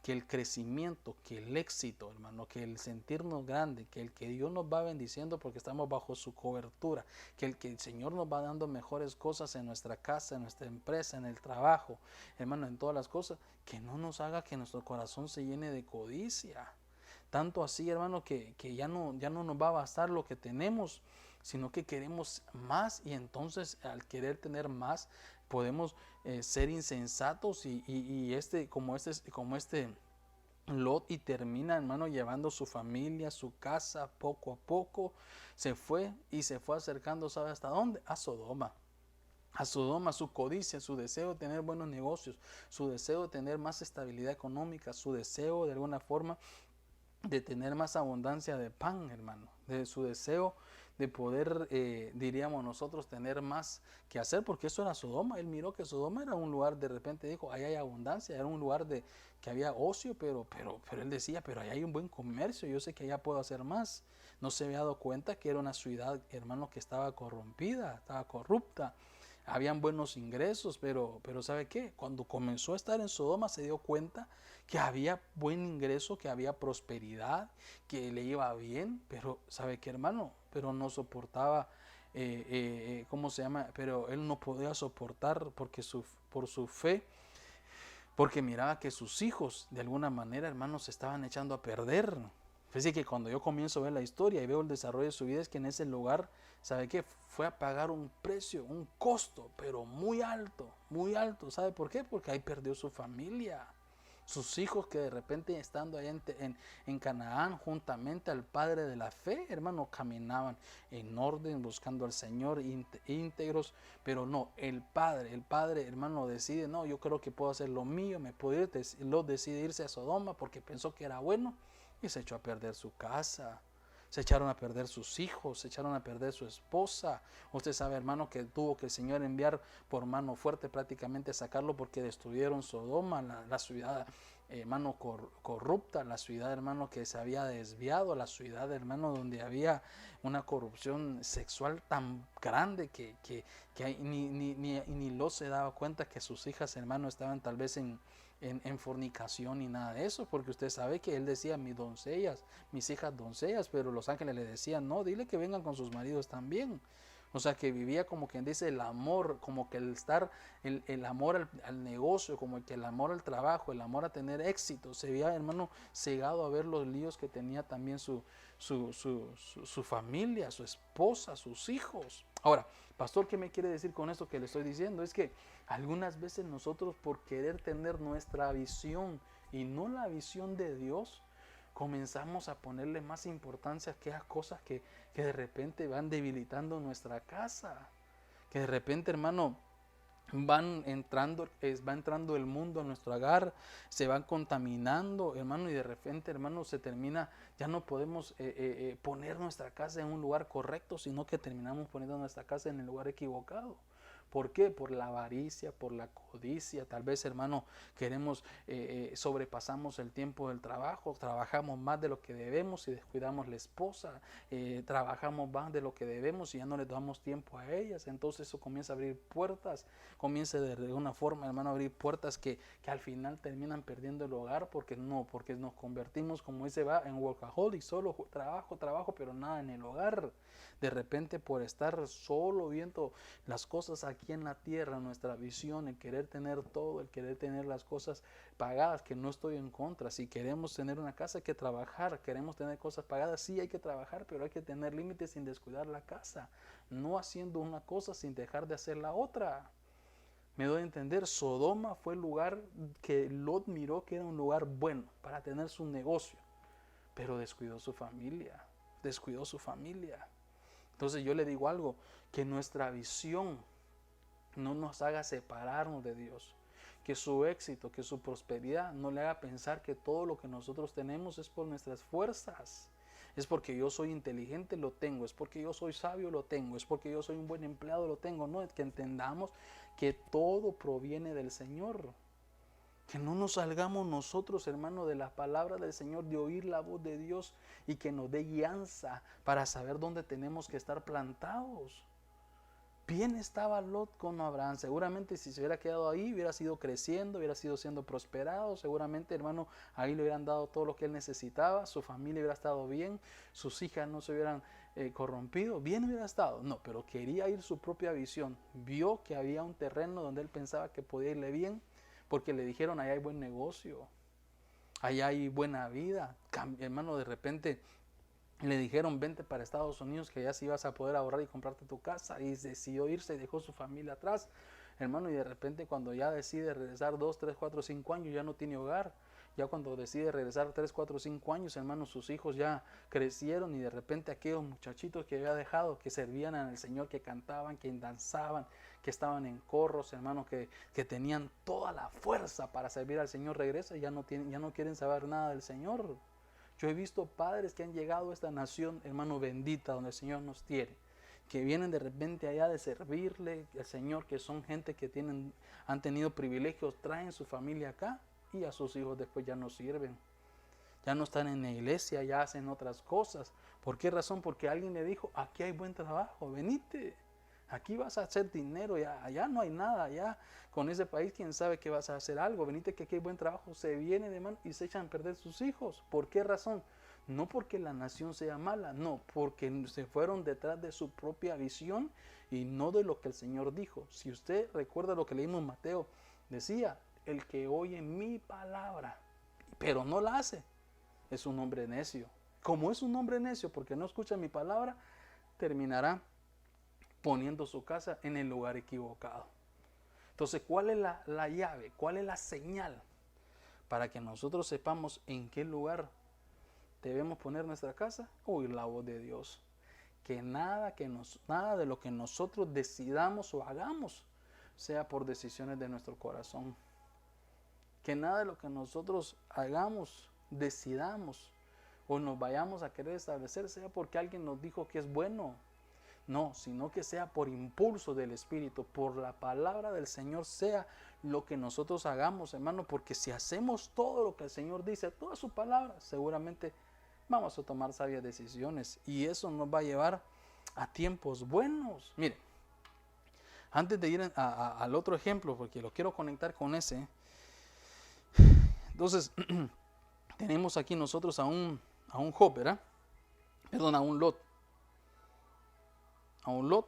que el crecimiento, que el éxito, hermano, que el sentirnos grande, que el que Dios nos va bendiciendo porque estamos bajo su cobertura, que el Señor nos va dando mejores cosas en nuestra casa, en nuestra empresa, en el trabajo, hermano, en todas las cosas, que no nos haga que nuestro corazón se llene de codicia. Tanto así, hermano, que ya no nos va a bastar lo que tenemos, sino que queremos más, y entonces al querer tener más podemos ser insensatos y como este Lot, y termina, hermano, llevando su familia, su casa, poco a poco se fue acercando, ¿sabe hasta dónde? A Sodoma. A Sodoma, su codicia, su deseo de tener buenos negocios, su deseo de tener más estabilidad económica, su deseo de alguna forma de tener más abundancia de pan, hermano, de su deseo de poder, diríamos nosotros, tener más que hacer, porque eso era Sodoma. Él miró que Sodoma era un lugar, de repente dijo, ahí hay abundancia, era un lugar que había ocio, pero él decía, pero ahí hay un buen comercio, yo sé que allá puedo hacer más. No se había dado cuenta que era una ciudad, hermano, que estaba corrompida, estaba corrupta. Habían buenos ingresos, pero ¿sabe qué? Cuando comenzó a estar en Sodoma se dio cuenta que había buen ingreso, que había prosperidad, que le iba bien, pero ¿sabe qué, hermano? Pero no soportaba, ¿cómo se llama? Pero él no podía soportar por su fe, porque miraba que sus hijos de alguna manera, hermano, se estaban echando a perder. Fíjese que cuando yo comienzo a ver la historia y veo el desarrollo de su vida, es que en ese lugar, ¿sabe qué? Fue a pagar un precio, un costo, pero muy alto, muy alto. ¿Sabe por qué? Porque ahí perdió su familia. Sus hijos, que de repente estando allá en Canaán, juntamente al Padre de la fe, hermano, caminaban en orden, buscando al Señor, íntegros, pero no, el Padre, hermano, decide, no, yo creo que puedo hacer lo mío, me puedo ir, Lot decide irse a Sodoma porque pensó que era bueno, y se echó a perder su casa. Se echaron a perder sus hijos, se echaron a perder su esposa. Usted sabe, hermano, que tuvo que el Señor enviar por mano fuerte prácticamente a sacarlo porque destruyeron Sodoma, la ciudad, hermano, corrupta, la ciudad, hermano, que se había desviado, la ciudad, hermano, donde había una corrupción sexual tan grande que ni Lot se daba cuenta que sus hijas, hermano, estaban tal vez en fornicación y nada de eso, porque usted sabe que él decía mis hijas doncellas, pero los ángeles le decían, no, dile que vengan con sus maridos también. O sea, que vivía como quien dice el amor, como que el amor al negocio, como que el amor al trabajo, el amor a tener éxito. Se veía, hermano, cegado a ver los líos que tenía también su familia, su esposa, sus hijos. Ahora, pastor, ¿qué me quiere decir con esto que le estoy diciendo? Es que algunas veces nosotros, por querer tener nuestra visión y no la visión de Dios, comenzamos a ponerle más importancia a aquellas cosas que de repente van debilitando nuestra casa, que de repente, hermano, va entrando el mundo a nuestro hogar, se van contaminando, hermano, y de repente, hermano, se termina, ya no podemos poner nuestra casa en un lugar correcto, sino que terminamos poniendo nuestra casa en el lugar equivocado. ¿Por qué? Por la avaricia, por la codicia. Tal vez, hermano, sobrepasamos el tiempo del trabajo, trabajamos más de lo que debemos y descuidamos la esposa, trabajamos más de lo que debemos y ya no le damos tiempo a ellas. Entonces eso comienza a abrir puertas, comienza de alguna forma, hermano, a abrir puertas que al final terminan perdiendo el hogar porque nos convertimos, como dice, en workaholic, solo trabajo, pero nada en el hogar. De repente, por estar solo viendo las cosas aquí en la tierra, nuestra visión, el querer tener todo, el querer tener las cosas pagadas, que no estoy en contra. Si queremos tener una casa hay que trabajar, queremos tener cosas pagadas, sí hay que trabajar, pero hay que tener límites sin descuidar la casa, no haciendo una cosa sin dejar de hacer la otra. Me doy a entender, Sodoma fue el lugar que Lot miró que era un lugar bueno para tener su negocio, pero descuidó su familia. Entonces yo le digo algo, que nuestra visión no nos haga separarnos de Dios, que su éxito, que su prosperidad no le haga pensar que todo lo que nosotros tenemos es por nuestras fuerzas, es porque yo soy inteligente, lo tengo, es porque yo soy sabio, lo tengo, es porque yo soy un buen empleado, lo tengo. No, es que entendamos que todo proviene del Señor. Que no nos salgamos nosotros, hermano, de las palabras del Señor, de oír la voz de Dios y que nos dé guianza para saber dónde tenemos que estar plantados. Bien estaba Lot con Abraham. Seguramente si se hubiera quedado ahí, hubiera sido creciendo, hubiera sido siendo prosperado. Seguramente, hermano, ahí le hubieran dado todo lo que él necesitaba. Su familia hubiera estado bien. Sus hijas no se hubieran corrompido. Bien hubiera estado. No, pero quería ir su propia visión. Vio que había un terreno donde él pensaba que podía irle bien, porque le dijeron, allá hay buen negocio, allá hay buena vida. Hermano, de repente le dijeron, vente para Estados Unidos, que ya sí vas a poder ahorrar y comprarte tu casa. Y decidió irse y dejó su familia atrás, hermano. Y de repente cuando ya decide regresar 2, 3, 4, 5 años, ya no tiene hogar. Ya cuando decide regresar 3, 4, 5 años, hermano, sus hijos ya crecieron. Y de repente aquellos muchachitos que había dejado, que servían al Señor, que cantaban, que danzaban, que estaban en corros, hermano, que tenían toda la fuerza para servir al Señor, regresa y ya no quieren saber nada del Señor. Yo he visto padres que han llegado a esta nación, hermano, bendita, donde el Señor nos tiene, que vienen de repente allá de servirle al Señor, que son gente que han tenido privilegios, traen su familia acá y a sus hijos después ya no sirven. Ya no están en la iglesia, ya hacen otras cosas. ¿Por qué razón? Porque alguien le dijo, aquí hay buen trabajo, venite. Aquí vas a hacer dinero, allá no hay nada, allá con ese país quién sabe que vas a hacer algo, venite que aquí hay buen trabajo, se viene de mano y se echan a perder sus hijos. ¿Por qué razón? No porque la nación sea mala, no, porque se fueron detrás de su propia visión y no de lo que el Señor dijo. Si usted recuerda lo que leímos en Mateo, decía, el que oye mi palabra, pero no la hace, es un hombre necio. Como es un hombre necio porque no escucha mi palabra, terminará poniendo su casa en el lugar equivocado. Entonces, ¿cuál es la llave? ¿Cuál es la señal para que nosotros sepamos en qué lugar debemos poner nuestra casa? Oír la voz de Dios. Que nada de lo que nosotros decidamos o hagamos sea por decisiones de nuestro corazón. Que nada de lo que nosotros hagamos, decidamos o nos vayamos a querer establecer sea porque alguien nos dijo que es bueno. No, sino que sea por impulso del Espíritu, por la palabra del Señor, sea lo que nosotros hagamos, hermano, porque si hacemos todo lo que el Señor dice, toda su palabra, seguramente vamos a tomar sabias decisiones y eso nos va a llevar a tiempos buenos. Mire, antes de ir al otro ejemplo, porque lo quiero conectar con ese, entonces tenemos aquí nosotros a un Job, ¿verdad? Perdón, a un Lot. A un Lot,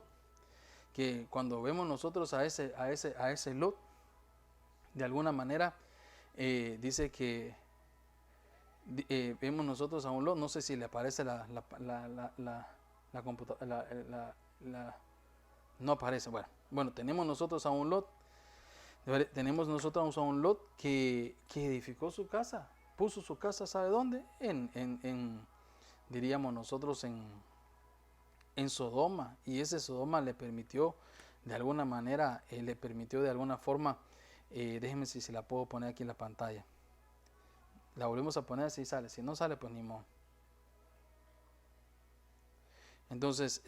que cuando vemos nosotros a ese Lot, de alguna manera dice que vemos nosotros a un Lot, no sé si le aparece la computadora, no aparece, bueno, tenemos nosotros a un Lot, que edificó su casa, puso su casa, ¿sabe dónde? Diríamos nosotros en Sodoma, y ese Sodoma le permitió de alguna manera, déjenme si la puedo poner aquí en la pantalla, la volvemos a poner si sale, si no sale pues ni modo. Entonces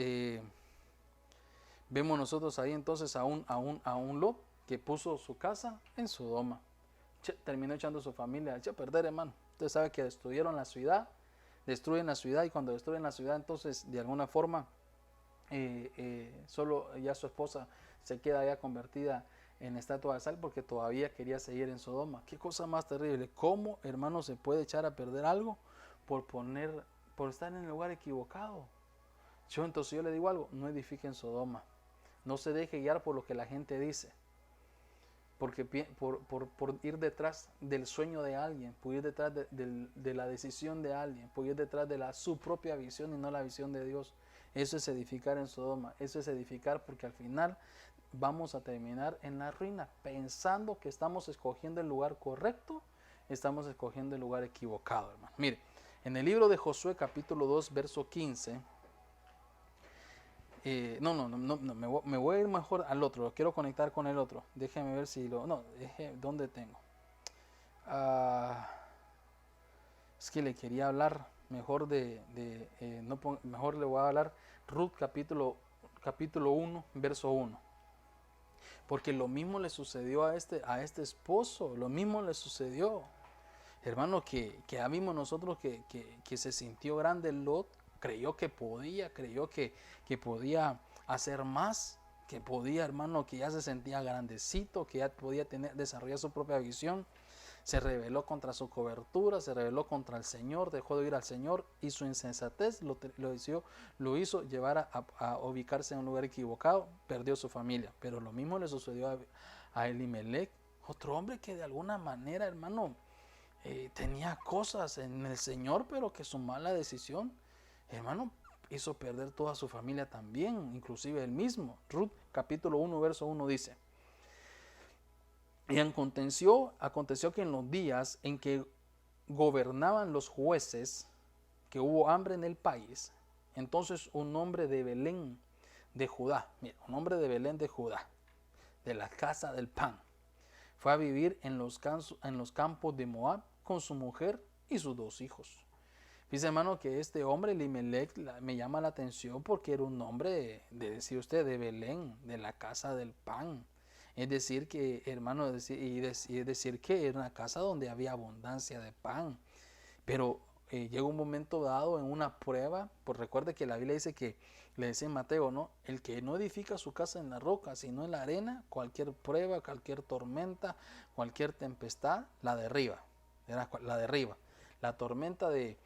vemos nosotros ahí entonces a un Lot que puso su casa en Sodoma, terminó echando su familia, echó a perder, hermano. Usted sabe que destruyen la ciudad, y cuando destruyen la ciudad, entonces de alguna forma solo ya su esposa se queda ya convertida en estatua de sal porque todavía quería seguir en Sodoma. Qué cosa más terrible. ¿Cómo, hermano, se puede echar a perder algo por estar en el lugar equivocado? Entonces yo le digo algo, no edifique en Sodoma, no se deje guiar por lo que la gente dice, porque por ir detrás del sueño de alguien, por ir detrás de la decisión de alguien, por ir detrás de su propia visión y no la visión de Dios. Eso es edificar en Sodoma, eso es edificar porque al final vamos a terminar en la ruina, pensando que estamos escogiendo el lugar correcto, estamos escogiendo el lugar equivocado, hermano. Mire, en el libro de Josué capítulo 2, verso 15, me voy a ir mejor al otro, lo quiero conectar con el otro, déjeme ver si ¿dónde tengo? Es que le quería hablar mejor mejor le voy a hablar Ruth capítulo 1, verso 1. Porque lo mismo le sucedió a este esposo, lo mismo le sucedió. Hermano, que ya vimos nosotros que se sintió grande Lot, creyó que podía hacer más, que podía, hermano, que ya se sentía grandecito, que ya podía desarrollar su propia visión. Se rebeló contra su cobertura, se rebeló contra el Señor, dejó de ir al Señor y su insensatez lo hizo llevar a ubicarse en un lugar equivocado, perdió su familia. Pero lo mismo le sucedió a Elimelech, otro hombre que de alguna manera, hermano, tenía cosas en el Señor, pero que su mala decisión, hermano, hizo perder toda su familia también, inclusive él mismo. Ruth capítulo 1 verso 1 dice: y aconteció que en los días en que gobernaban los jueces, que hubo hambre en el país, entonces un hombre de Belén de Judá, mira, un hombre de Belén de Judá, de la casa del pan, fue a vivir en los campos de Moab con su mujer y sus 2 hijos. Dice, hermano, que este hombre, Elimelech, me llama la atención porque era un hombre decía usted, de Belén, de la casa del pan. Es decir, que, hermano, es decir que era una casa donde había abundancia de pan. Pero llega un momento dado en una prueba, pues recuerde que la Biblia dice que, le dice en Mateo, ¿no? El que no edifica su casa en la roca, sino en la arena, cualquier prueba, cualquier tormenta, cualquier tempestad, la derriba. La derriba. La tormenta de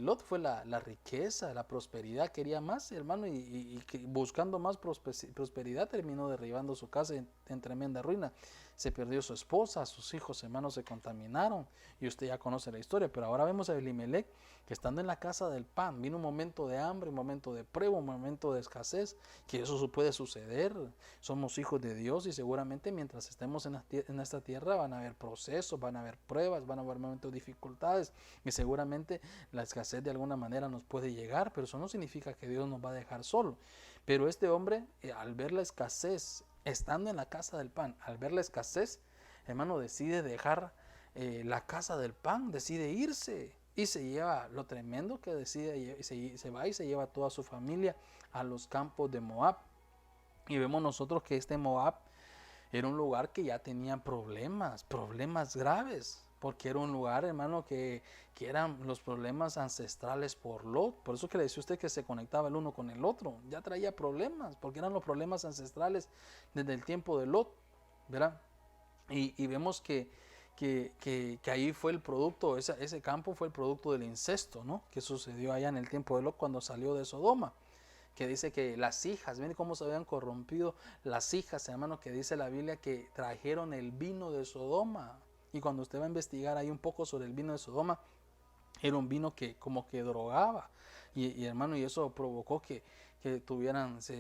Lot fue la riqueza, la prosperidad, quería más, hermano, y buscando más prosperidad terminó derribando su casa en tremenda ruina. Se perdió su esposa, sus hijos, hermanos, se contaminaron, y usted ya conoce la historia. Pero ahora vemos a Elimelech que estando en la casa del pan, vino un momento de hambre, un momento de prueba, un momento de escasez, que eso puede suceder. Somos hijos de Dios y seguramente mientras estemos en esta tierra van a haber procesos, van a haber pruebas, van a haber momentos de dificultades, y seguramente la escasez de alguna manera nos puede llegar, pero eso no significa que Dios nos va a dejar solo. Pero este hombre, al ver la escasez, estando en la casa del pan, al ver la escasez, hermano, decide dejar la casa del pan, decide irse, y se lleva, lo tremendo que decide, se va y se lleva a toda su familia a los campos de Moab. Y vemos nosotros que este Moab era un lugar que ya tenía problemas graves, porque era un lugar, hermano, que eran los problemas ancestrales por Lot. Por eso que le decía usted que se conectaba el uno con el otro. Ya traía problemas, porque eran los problemas ancestrales desde el tiempo de Lot, ¿verdad? Y vemos que ahí fue el producto, ese campo fue el producto del incesto, ¿no? Que sucedió allá en el tiempo de Lot cuando salió de Sodoma. Que dice que las hijas, miren cómo se habían corrompido las hijas, hermano, que dice la Biblia que trajeron el vino de Sodoma. Y cuando usted va a investigar ahí un poco sobre el vino de Sodoma, era un vino que como que drogaba. Y hermano, y eso provocó que tuvieran su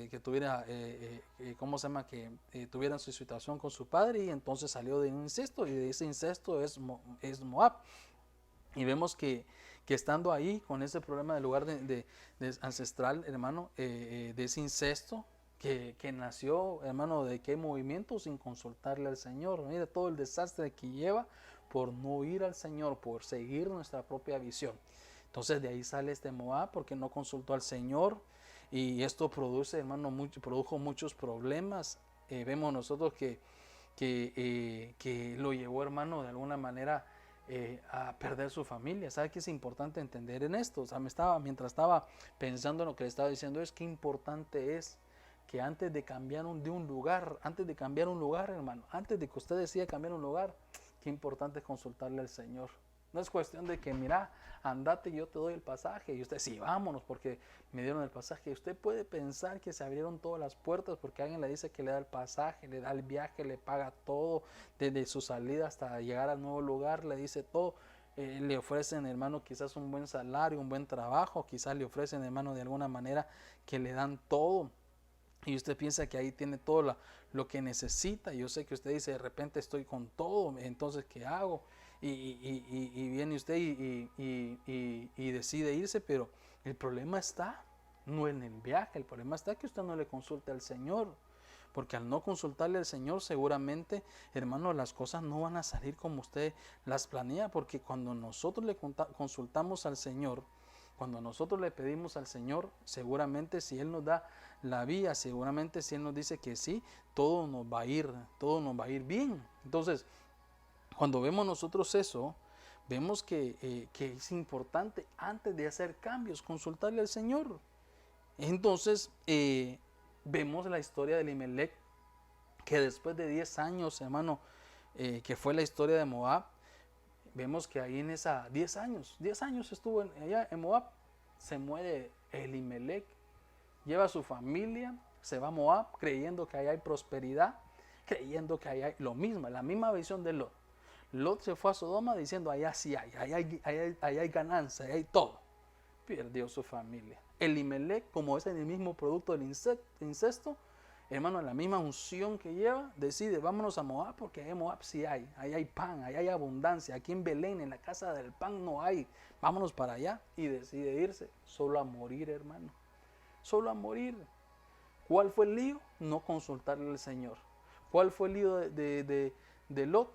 situación con su padre, y entonces salió de un incesto, y de ese incesto es Moab. Y vemos que estando ahí con ese problema del lugar de ancestral, hermano, de ese incesto que nació, hermano, de qué movimiento sin consultarle al Señor. Mire todo el desastre que lleva por no ir al Señor, por seguir nuestra propia visión. Entonces de ahí sale este Moab porque no consultó al Señor, y esto produce, hermano, produjo muchos problemas. Vemos nosotros que lo llevó, hermano, de alguna manera a perder su familia. ¿Sabe qué es importante entender en esto? O sea, mientras estaba pensando en lo que le estaba diciendo, es que importante es que antes de cambiar un lugar, hermano, antes de que usted decida cambiar un lugar, qué importante es consultarle al Señor. No es cuestión de que, mira, andate, yo te doy el pasaje, y usted, sí, vámonos porque me dieron el pasaje. Usted puede pensar que se abrieron todas las puertas porque alguien le dice que le da el pasaje, le da el viaje, le paga todo, desde su salida hasta llegar al nuevo lugar, le dice todo. Le ofrecen, hermano, quizás un buen salario, un buen trabajo, quizás le ofrecen, hermano, de alguna manera que le dan todo. Y usted piensa que ahí tiene todo lo que necesita. Yo sé que usted dice, de repente estoy con todo, entonces ¿qué hago? Y viene usted y decide irse, pero el problema está no en el viaje, el problema está que usted no le consulte al Señor. Porque al no consultarle al Señor, seguramente, hermano, las cosas no van a salir como usted las planea. Porque cuando nosotros le consultamos al Señor, cuando nosotros le pedimos al Señor, seguramente si Él nos da la vía, seguramente si Él nos dice que sí, todo nos va a ir bien. Entonces, cuando vemos nosotros eso, vemos que es importante antes de hacer cambios, consultarle al Señor. Entonces, vemos la historia de Elimelech, que después de 10 años, hermano, que fue la historia de Moab, vemos que ahí en esa 10 años estuvo allá en Moab, se muere Elimelech, lleva a su familia, se va a Moab creyendo que allá hay prosperidad, creyendo que allá hay lo mismo, la misma visión de Lot. Lot se fue a Sodoma diciendo allá sí hay, allá hay ganancia, allá hay todo. Perdió su familia. Elimelech, como es el mismo producto del incesto, hermano, la misma unción que lleva, decide, vámonos a Moab, porque allá en Moab sí hay, ahí hay pan, ahí hay abundancia. Aquí en Belén, en la casa del pan, no hay. Vámonos para allá. Y decide irse, solo a morir, hermano. Solo a morir. ¿Cuál fue el lío? No consultarle al Señor. ¿Cuál fue el lío de Lot?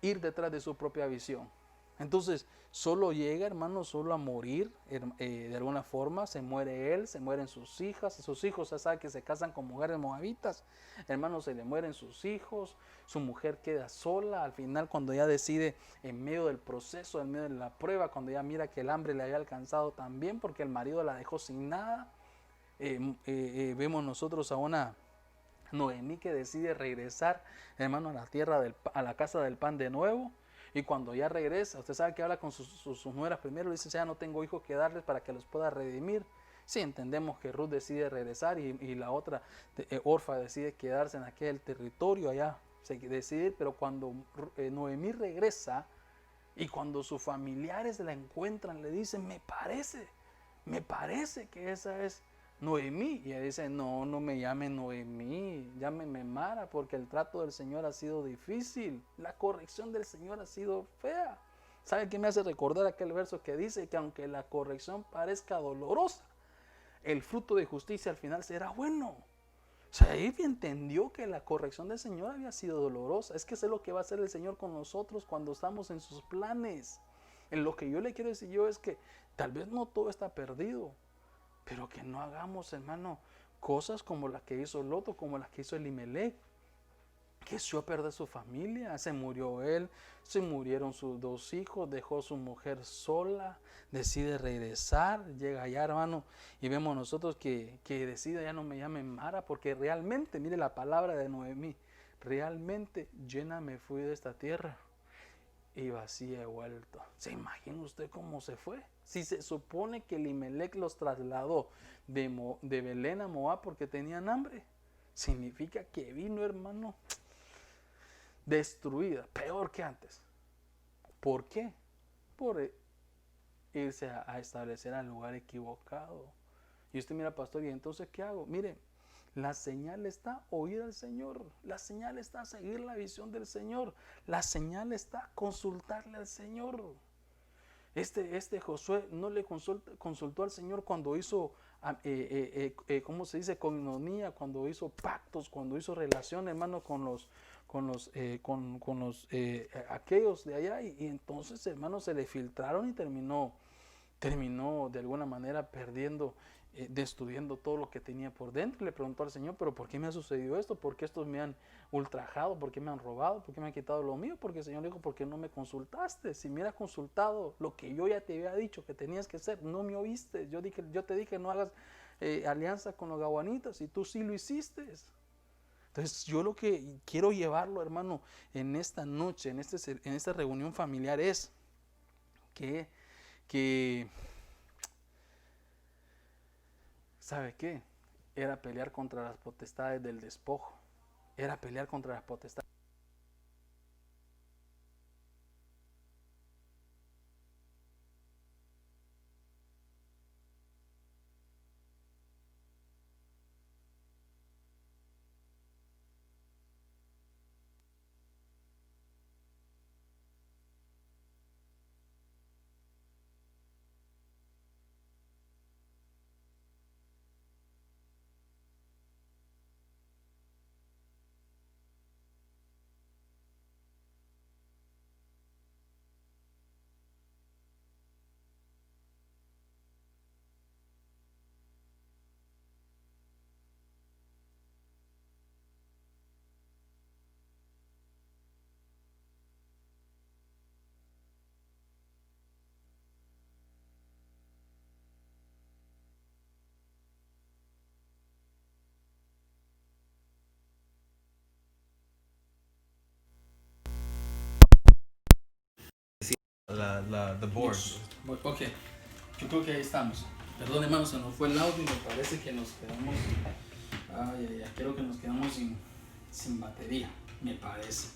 Ir detrás de su propia visión. Entonces, solo llega, hermano, solo a morir, de alguna forma, se muere él, se mueren sus hijos ya sabe que se casan con mujeres moabitas, hermano, se le mueren sus hijos, su mujer queda sola, al final cuando ella decide, en medio del proceso, en medio de la prueba, cuando ella mira que el hambre le había alcanzado también, porque el marido la dejó sin nada, vemos nosotros a una Noemí que decide regresar, hermano, a la tierra, a la casa del pan de nuevo. Y cuando ya regresa, usted sabe que habla con sus nueras primero, dice, ya no tengo hijos que darles para que los pueda redimir. Sí, entendemos que Ruth decide regresar y la otra, Orfa, decide quedarse en aquel territorio allá, decidir, pero cuando Noemí regresa y cuando sus familiares la encuentran, le dicen, me parece que esa es Noemí. Y ella dice, no me llame Noemí, llámeme Mara, porque el trato del Señor ha sido difícil, la corrección del Señor ha sido fea. ¿Sabe qué me hace recordar aquel verso que dice que aunque la corrección parezca dolorosa, el fruto de justicia al final será bueno? O sea, ella entendió que la corrección del Señor había sido dolorosa. Es que eso es lo que va a hacer el Señor con nosotros cuando estamos en sus planes. En lo que yo le quiero decir yo es que tal vez no todo está perdido, pero que no hagamos, hermano, cosas como las que hizo Lot, como las que hizo Elimelech, que echó a perder su familia. Se murió él, se murieron sus 2 hijos, dejó a su mujer sola, decide regresar, llega allá, hermano, y vemos nosotros que decide, ya no me llamen Mara, porque realmente, mire la palabra de Noemí, realmente llena me fui de esta tierra y vacía he vuelto. ¿Se imagina usted cómo se fue? Si se supone que Elimelech los trasladó de Belén a Moab porque tenían hambre, significa que vino, hermano, destruida, peor que antes. ¿Por qué? Por irse a establecer al lugar equivocado. Y usted mira, pastor, ¿y entonces qué hago? Mire, la señal está oír al Señor, la señal está seguir la visión del Señor, la señal está consultarle al Señor. Este Josué no le consultó al Señor cuando hizo, ¿cómo se dice? Coinonía, cuando hizo pactos, cuando hizo relación, hermano, con aquellos de allá, y entonces, hermano, se le filtraron y terminó de alguna manera perdiendo, destruyendo todo lo que tenía por dentro. Le preguntó al Señor, pero ¿por qué me ha sucedido esto? ¿Por qué estos me han ultrajado? ¿Por qué me han robado? ¿Por qué me han quitado lo mío? Porque el Señor le dijo, ¿por qué no me consultaste? Si me hubieras consultado lo que yo ya te había dicho que tenías que hacer, no me oíste. Yo te dije no hagas alianza con los gabaonitas y tú sí lo hiciste. Entonces yo lo que quiero llevarlo, hermano, en esta noche, en esta reunión familiar es que ¿sabe qué? Era pelear contra las potestades del despojo. Era pelear contra las potestades. the board. Ok, yo creo que ahí estamos. Perdón, hermano, se nos fue el audio y me parece que nos quedamos. Creo que nos quedamos sin batería, me parece.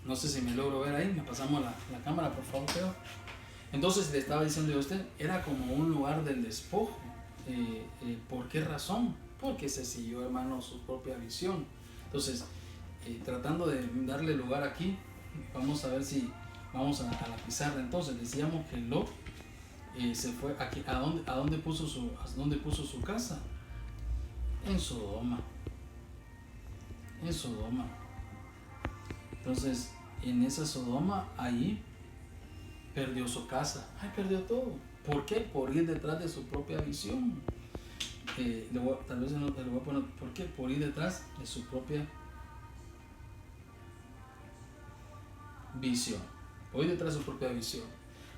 No sé si me logro ver ahí. Me pasamos la cámara, por favor, Teo. Entonces le estaba diciendo a usted, era como un lugar del despojo. ¿Por qué razón? Porque se siguió, hermano, su propia visión. Entonces, tratando de darle lugar aquí, vamos a ver si vamos a la pizarra. Entonces decíamos que Lot se fue aquí. ¿A dónde puso su casa? En Sodoma. En Sodoma. Entonces, en esa Sodoma, ahí perdió su casa. Ay, perdió todo. ¿Por qué? Por ir detrás de su propia visión. Tal vez le voy a poner, ¿por qué? Por ir detrás de su propia visión. Por ir detrás de su propia visión.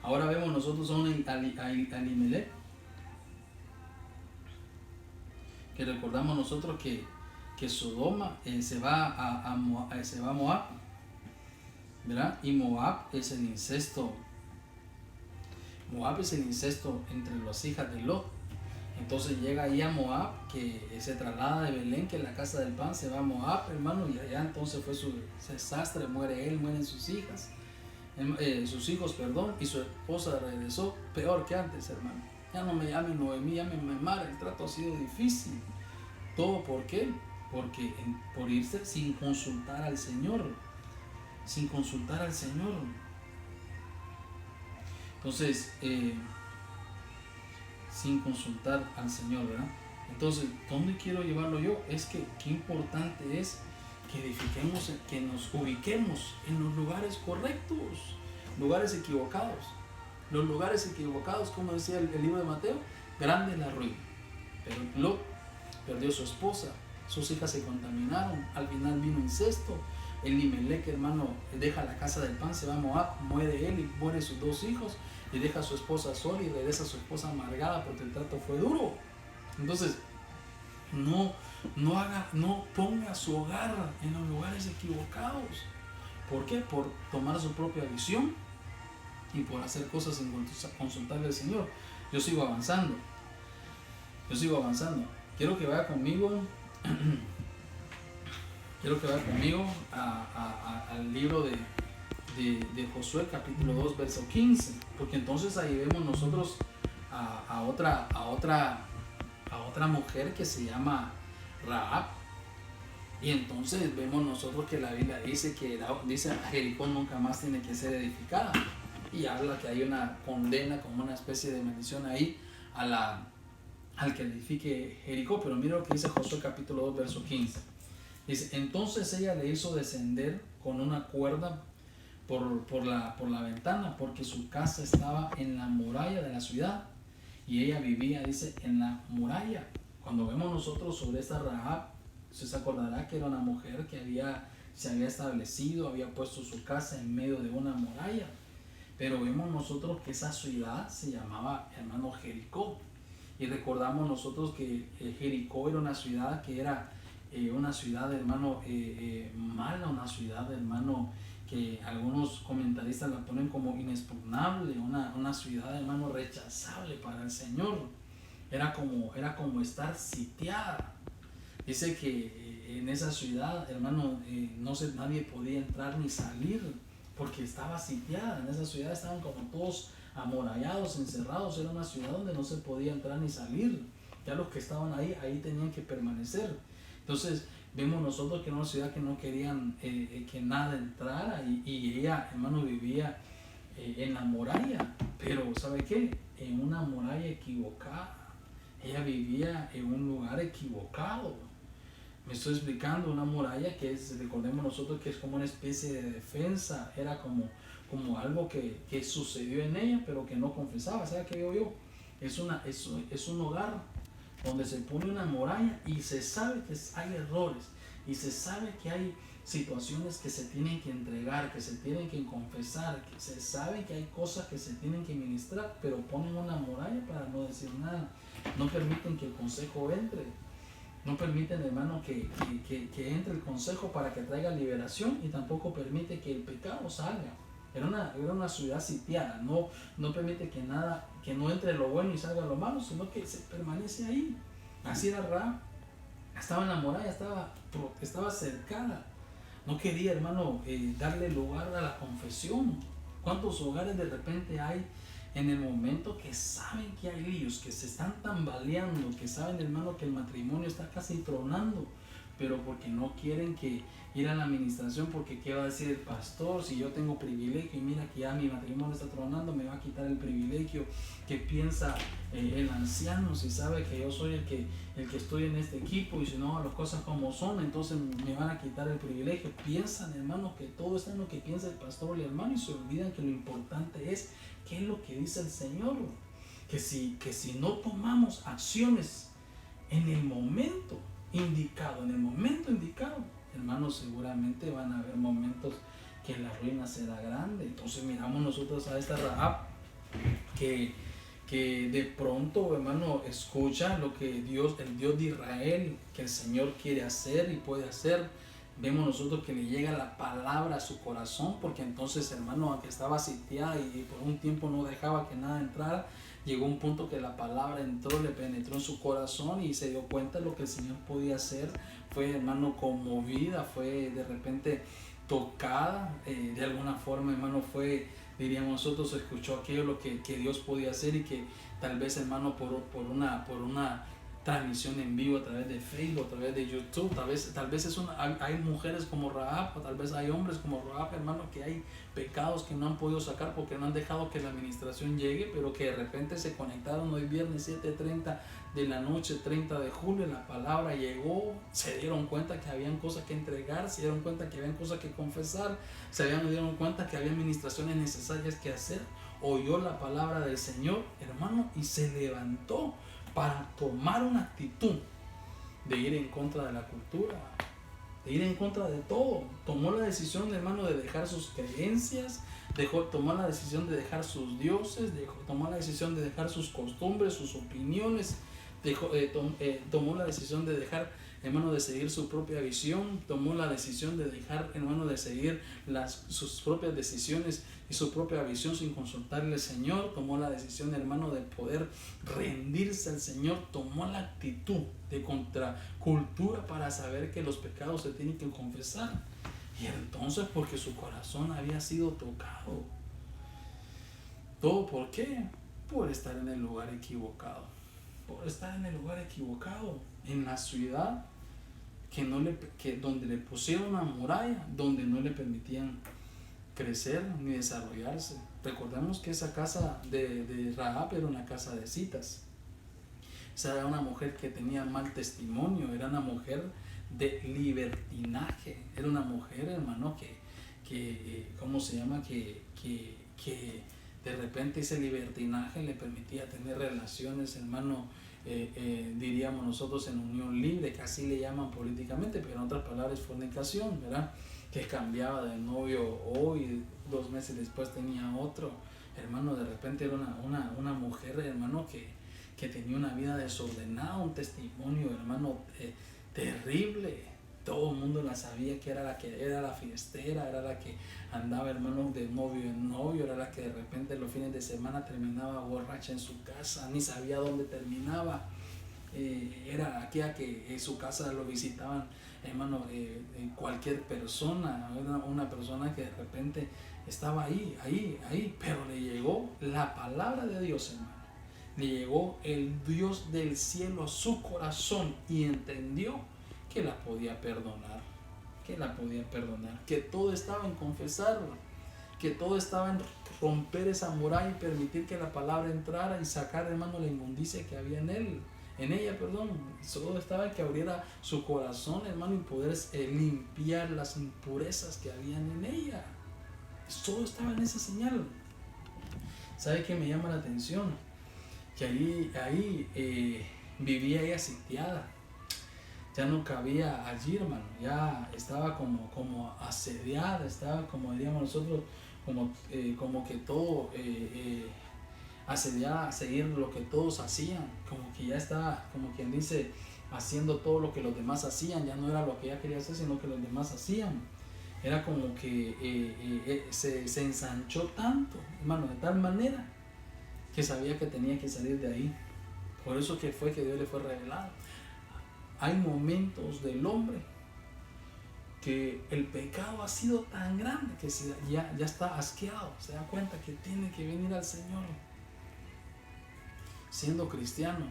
Ahora vemos nosotros a un Elimelech, que recordamos nosotros que Sodoma se va a Moab, ¿verdad? Y Moab es el incesto. Moab es el incesto entre las hijas de Lot. Entonces llega ahí a Moab, que se traslada de Belén, que es la casa del pan, se va a Moab, hermano, y allá entonces fue su desastre, muere él, mueren sus hijos, y su esposa regresó peor que antes, hermano. Ya no me llamen Noemí, llámenme Mara, el trato ha sido difícil. ¿Todo por qué? Porque por irse sin consultar al Señor, sin consultar al Señor. Entonces, sin consultar al Señor, ¿verdad? Entonces, ¿dónde quiero llevarlo yo? Es que qué importante es que edifiquemos, que nos ubiquemos en los lugares correctos, lugares equivocados. Los lugares equivocados, como decía el libro de Mateo, grande es la ruina. Pero Lot perdió su esposa, sus hijas se contaminaron, al final vino incesto. Elimelech, hermano, deja la casa del pan, se va a Moab, muere él y muere sus dos hijos, y deja a su esposa sola y regresa a su esposa amargada porque el trato fue duro. Entonces, no ponga su hogar en los lugares equivocados. ¿Por qué? Por tomar su propia visión y por hacer cosas sin consultarle al Señor. Yo sigo avanzando. Quiero que vaya conmigo al libro de Josué, capítulo 2, verso 15, porque entonces ahí vemos nosotros a otra mujer que se llama Rahab, y entonces vemos nosotros que la Biblia dice que Jericó nunca más tiene que ser edificada, y habla que hay una condena, como una especie de maldición ahí al que edifique Jericó. Pero mira lo que dice Josué capítulo 2, verso 15. Dice, entonces ella le hizo descender con una cuerda por la ventana, porque su casa estaba en la muralla de la ciudad, y ella vivía, dice, en la muralla. Cuando vemos nosotros sobre esta Rahab, se acordará que era una mujer que se había establecido, había puesto su casa en medio de una muralla. Pero vemos nosotros que esa ciudad se llamaba, hermano, Jericó. Y recordamos nosotros que Jericó era una ciudad que era una ciudad, hermano, mala, una ciudad, hermano, que algunos comentaristas la ponen como inexpugnable, una ciudad, hermano, rechazable para el Señor. Era como estar sitiada. Dice que en esa ciudad, hermano, nadie podía entrar ni salir porque estaba sitiada. En esa ciudad estaban como todos amurallados, encerrados. Era una ciudad donde no se podía entrar ni salir. Ya los que estaban ahí tenían que permanecer. Entonces vemos nosotros que era una ciudad que no querían que nada entrara, y ella, hermano, vivía en la muralla. Pero ¿sabe qué? En una muralla equivocada. Ella vivía en un lugar equivocado. Me estoy explicando. Una muralla que recordemos nosotros que es como una especie de defensa. Era como algo que sucedió en ella, pero que no confesaba. ¿Sabe qué digo yo? Es un hogar donde se pone una muralla y se sabe que hay errores, y se sabe que hay situaciones que se tienen que entregar, que se tienen que confesar, que se sabe que hay cosas que se tienen que ministrar, pero ponen una muralla para no decir nada. No permiten que el consejo entre. No permiten, hermano, que entre el consejo para que traiga liberación, y tampoco permite que el pecado salga. Era una ciudad sitiada, no permite que no entre lo bueno y salga lo malo, sino que se permanece ahí. Así era Rahab, estaba en la muralla, estaba cercada. No quería, hermano, darle lugar a la confesión. ¿Cuántos hogares de repente hay en el momento que saben que hay líos, que se están tambaleando, que saben, hermano, que el matrimonio está casi tronando, pero porque no quieren ir a la administración, porque qué va a decir el pastor si yo tengo privilegio y mira que ya mi matrimonio está tronando, me va a quitar el privilegio? Que piensa el anciano si sabe que yo soy el que estoy en este equipo, y si no hago las cosas como son, entonces me van a quitar el privilegio? Piensan, hermano, que todo está en lo que piensa el pastor o el hermano, y se olvidan que lo importante es qué es lo que dice el Señor. Que si no tomamos acciones en el momento indicado, hermanos, seguramente van a haber momentos que la ruina será grande. Entonces miramos nosotros a esta Rahab que de pronto, hermano, escucha lo que el Dios de Israel, que el Señor quiere hacer y puede hacer. Vemos nosotros que le llega la palabra a su corazón, porque entonces, hermano, aunque estaba sitiada y por un tiempo no dejaba que nada entrara, llegó un punto que la palabra entró, le penetró en su corazón y se dio cuenta de lo que el Señor podía hacer. Fue, hermano, conmovida, fue de repente tocada, de alguna forma, hermano, diríamos nosotros, escuchó aquello lo que Dios podía hacer, y que tal vez, hermano, por una transmisión en vivo a través de Facebook, a través de YouTube, tal vez hay mujeres como Rahab, o tal vez hay hombres como Rahab, hermano, que hay pecados que no han podido sacar porque no han dejado que la administración llegue, pero que de repente se conectaron hoy viernes 7:30 de la noche, 30 de julio, la palabra llegó, se dieron cuenta que habían cosas que entregar, se dieron cuenta que habían cosas que confesar, dieron cuenta que había administraciones necesarias que hacer, oyó la palabra del Señor, hermano, y se levantó para tomar una actitud de ir en contra de la cultura, de ir en contra de todo. Tomó la decisión, hermano, de dejar sus creencias, tomó la decisión de dejar sus dioses, tomó la decisión de dejar sus costumbres, sus opiniones, tomó la decisión de dejar, hermano, de seguir su propia visión, tomó la decisión de dejar, hermano, de seguir sus propias decisiones y su propia visión sin consultarle al Señor. Tomó la decisión, hermano, de poder rendirse al Señor. Tomó la actitud de contracultura para saber que los pecados se tienen que confesar. Y entonces, porque su corazón había sido tocado. ¿Todo por qué? Por estar en el lugar equivocado. Por estar en el lugar equivocado, en la ciudad donde le pusieron una muralla, donde no le permitían crecer ni desarrollarse. Recordemos que esa casa de Rahab era una casa de citas. Esa era una mujer que tenía mal testimonio, era una mujer de libertinaje, era una mujer, hermano, ¿cómo se llama? Que de repente ese libertinaje le permitía tener relaciones, hermano, diríamos nosotros en unión libre, que así le llaman políticamente, pero en otras palabras fornicación, ¿verdad? Que cambiaba de novio hoy, 2 meses después tenía otro, hermano. De repente era una mujer, hermano, que tenía una vida desordenada, un testimonio, hermano, terrible. Todo el mundo la sabía, que era la fiestera, era la que andaba, hermano, de novio en novio, era la que de repente los fines de semana terminaba borracha en su casa, ni sabía dónde terminaba. Era aquella que en su casa lo visitaban, hermano, cualquier persona, una persona que de repente estaba ahí, pero le llegó la palabra de Dios, hermano. Le llegó el Dios del cielo a su corazón y entendió que la podía perdonar, que todo estaba en confesarlo, que todo estaba en romper esa muralla y permitir que la palabra entrara y sacar, hermano, la inmundicia que había en ella. Solo estaba en que abriera su corazón, hermano, y poder limpiar las impurezas que habían en ella. Todo estaba en esa señal. ¿Sabe qué me llama la atención? Que ahí vivía ella sitiada. Ya no cabía allí, hermano. Ya estaba como asediada, estaba, como diríamos nosotros, como que todo asediada a seguir lo que todos hacían. Como que ya estaba, como quien dice, haciendo todo lo que los demás hacían. Ya no era lo que ella quería hacer, sino que los demás hacían. Era como que se ensanchó tanto, hermano, de tal manera que sabía que tenía que salir de ahí. Por eso que fue que Dios le fue revelado. Hay momentos del hombre que el pecado ha sido tan grande que ya está asqueado, se da cuenta que tiene que venir al Señor. Siendo cristiano,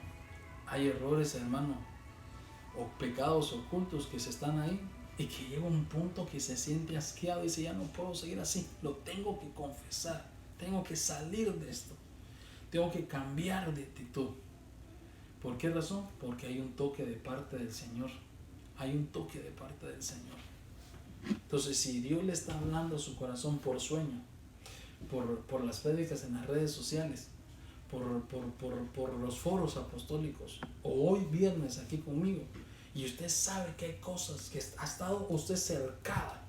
hay errores, hermano, o pecados ocultos que se están ahí y que llega un punto que se siente asqueado y dice, ya no puedo seguir así, lo tengo que confesar, tengo que salir de esto, tengo que cambiar de actitud. ¿Por qué razón? Porque hay un toque de parte del Señor, hay un toque de parte del Señor. Entonces, si Dios le está hablando a su corazón por sueño, por las prédicas en las redes sociales, por los foros apostólicos, o hoy viernes aquí conmigo, y usted sabe que hay cosas que ha estado usted cercada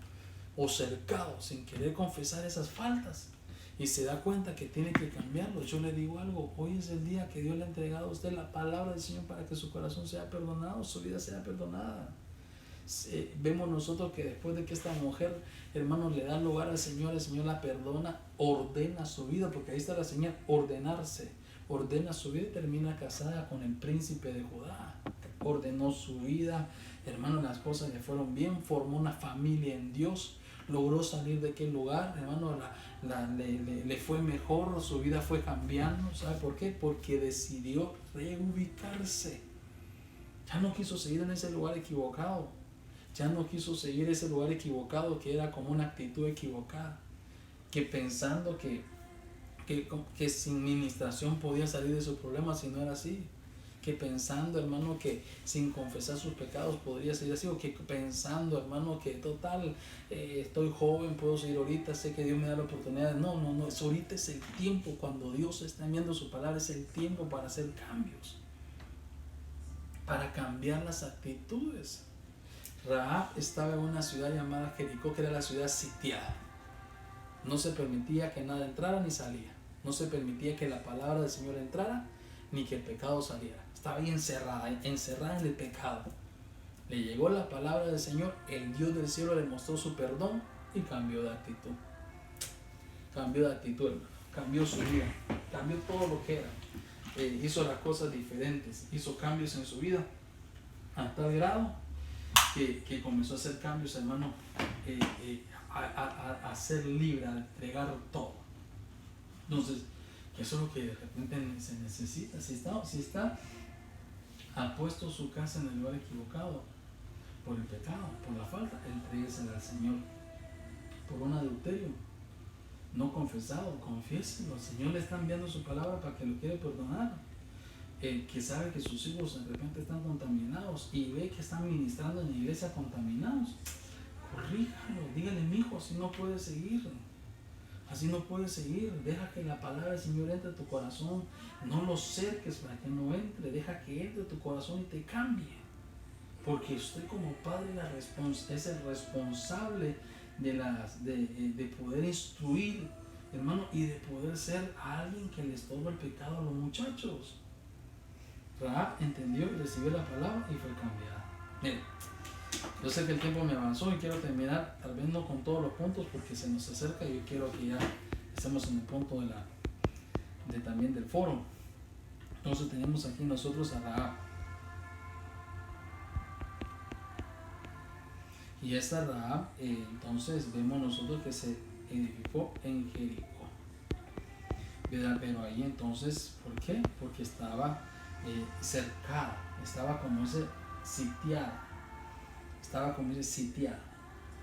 o cercado sin querer confesar esas faltas, y se da cuenta que tiene que cambiarlo, yo le digo algo, hoy es el día que Dios le ha entregado a usted la palabra del Señor para que su corazón sea perdonado, su vida sea perdonada. Vemos nosotros que después de que esta mujer, hermanos, le da lugar al Señor, el Señor la perdona, ordena su vida, porque ahí está la señal, ordenarse, ordena su vida y termina casada con el príncipe de Judá. Ordenó su vida, hermanos, las cosas le fueron bien, formó una familia en Dios, logró salir de aquel lugar, hermano, le fue mejor, su vida fue cambiando. ¿Sabe por qué? Porque decidió reubicarse. Ya no quiso seguir en ese lugar equivocado. Ya no quiso seguir ese lugar equivocado, que era como una actitud equivocada, que pensando que sin ministración podía salir de sus problemas, y no era así, que pensando, hermano, que sin confesar sus pecados podría salir así, o que pensando, hermano, que total, estoy joven, puedo seguir ahorita, sé que Dios me da la oportunidad. No, ahorita es el tiempo, cuando Dios está enviando su palabra, es el tiempo para hacer cambios, para cambiar las actitudes. Rahab estaba en una ciudad llamada Jericó, que era la ciudad sitiada. No se permitía que nada entrara ni salía. No se permitía que la palabra del Señor entrara ni que el pecado saliera. Estaba ahí encerrada en el pecado. Le llegó la palabra del Señor, el Dios del cielo le mostró su perdón y cambió de actitud. Cambió de actitud, hermano. Cambió su vida, cambió todo lo que era. Hizo las cosas diferentes, hizo cambios en su vida a tal grado que comenzó a hacer cambios, hermano, a ser libre, a entregar todo. Entonces, eso es lo que de repente se necesita. Si está ha puesto su casa en el lugar equivocado, por el pecado, por la falta, entréguesela al Señor. Por un adulterio no confesado, confiéselo. El Señor le está enviando su palabra para que lo quiera perdonar. Que sabe que sus hijos de repente están contaminados y ve que están ministrando en la iglesia contaminados, corríjalo, dígale, mijo, así no puedes seguir, deja que la palabra del Señor entre a tu corazón, no lo cerques para que no entre, deja que entre a tu corazón y te cambie, porque usted como padre es el responsable de poder instruir, hermano, y de poder ser alguien que les tome el pecado a los muchachos. Rahab entendió y recibió la palabra y fue cambiada. Miren, yo sé que el tiempo me avanzó y quiero terminar, tal vez no con todos los puntos porque se nos acerca, y yo quiero que ya estemos en el punto también del foro. Entonces tenemos aquí nosotros a Rahab. Y esta Rahab, entonces vemos nosotros que se edificó en Jericó. ¿Verdad? Pero ahí entonces, ¿por qué? Porque estaba cercada, estaba como ese sitiada,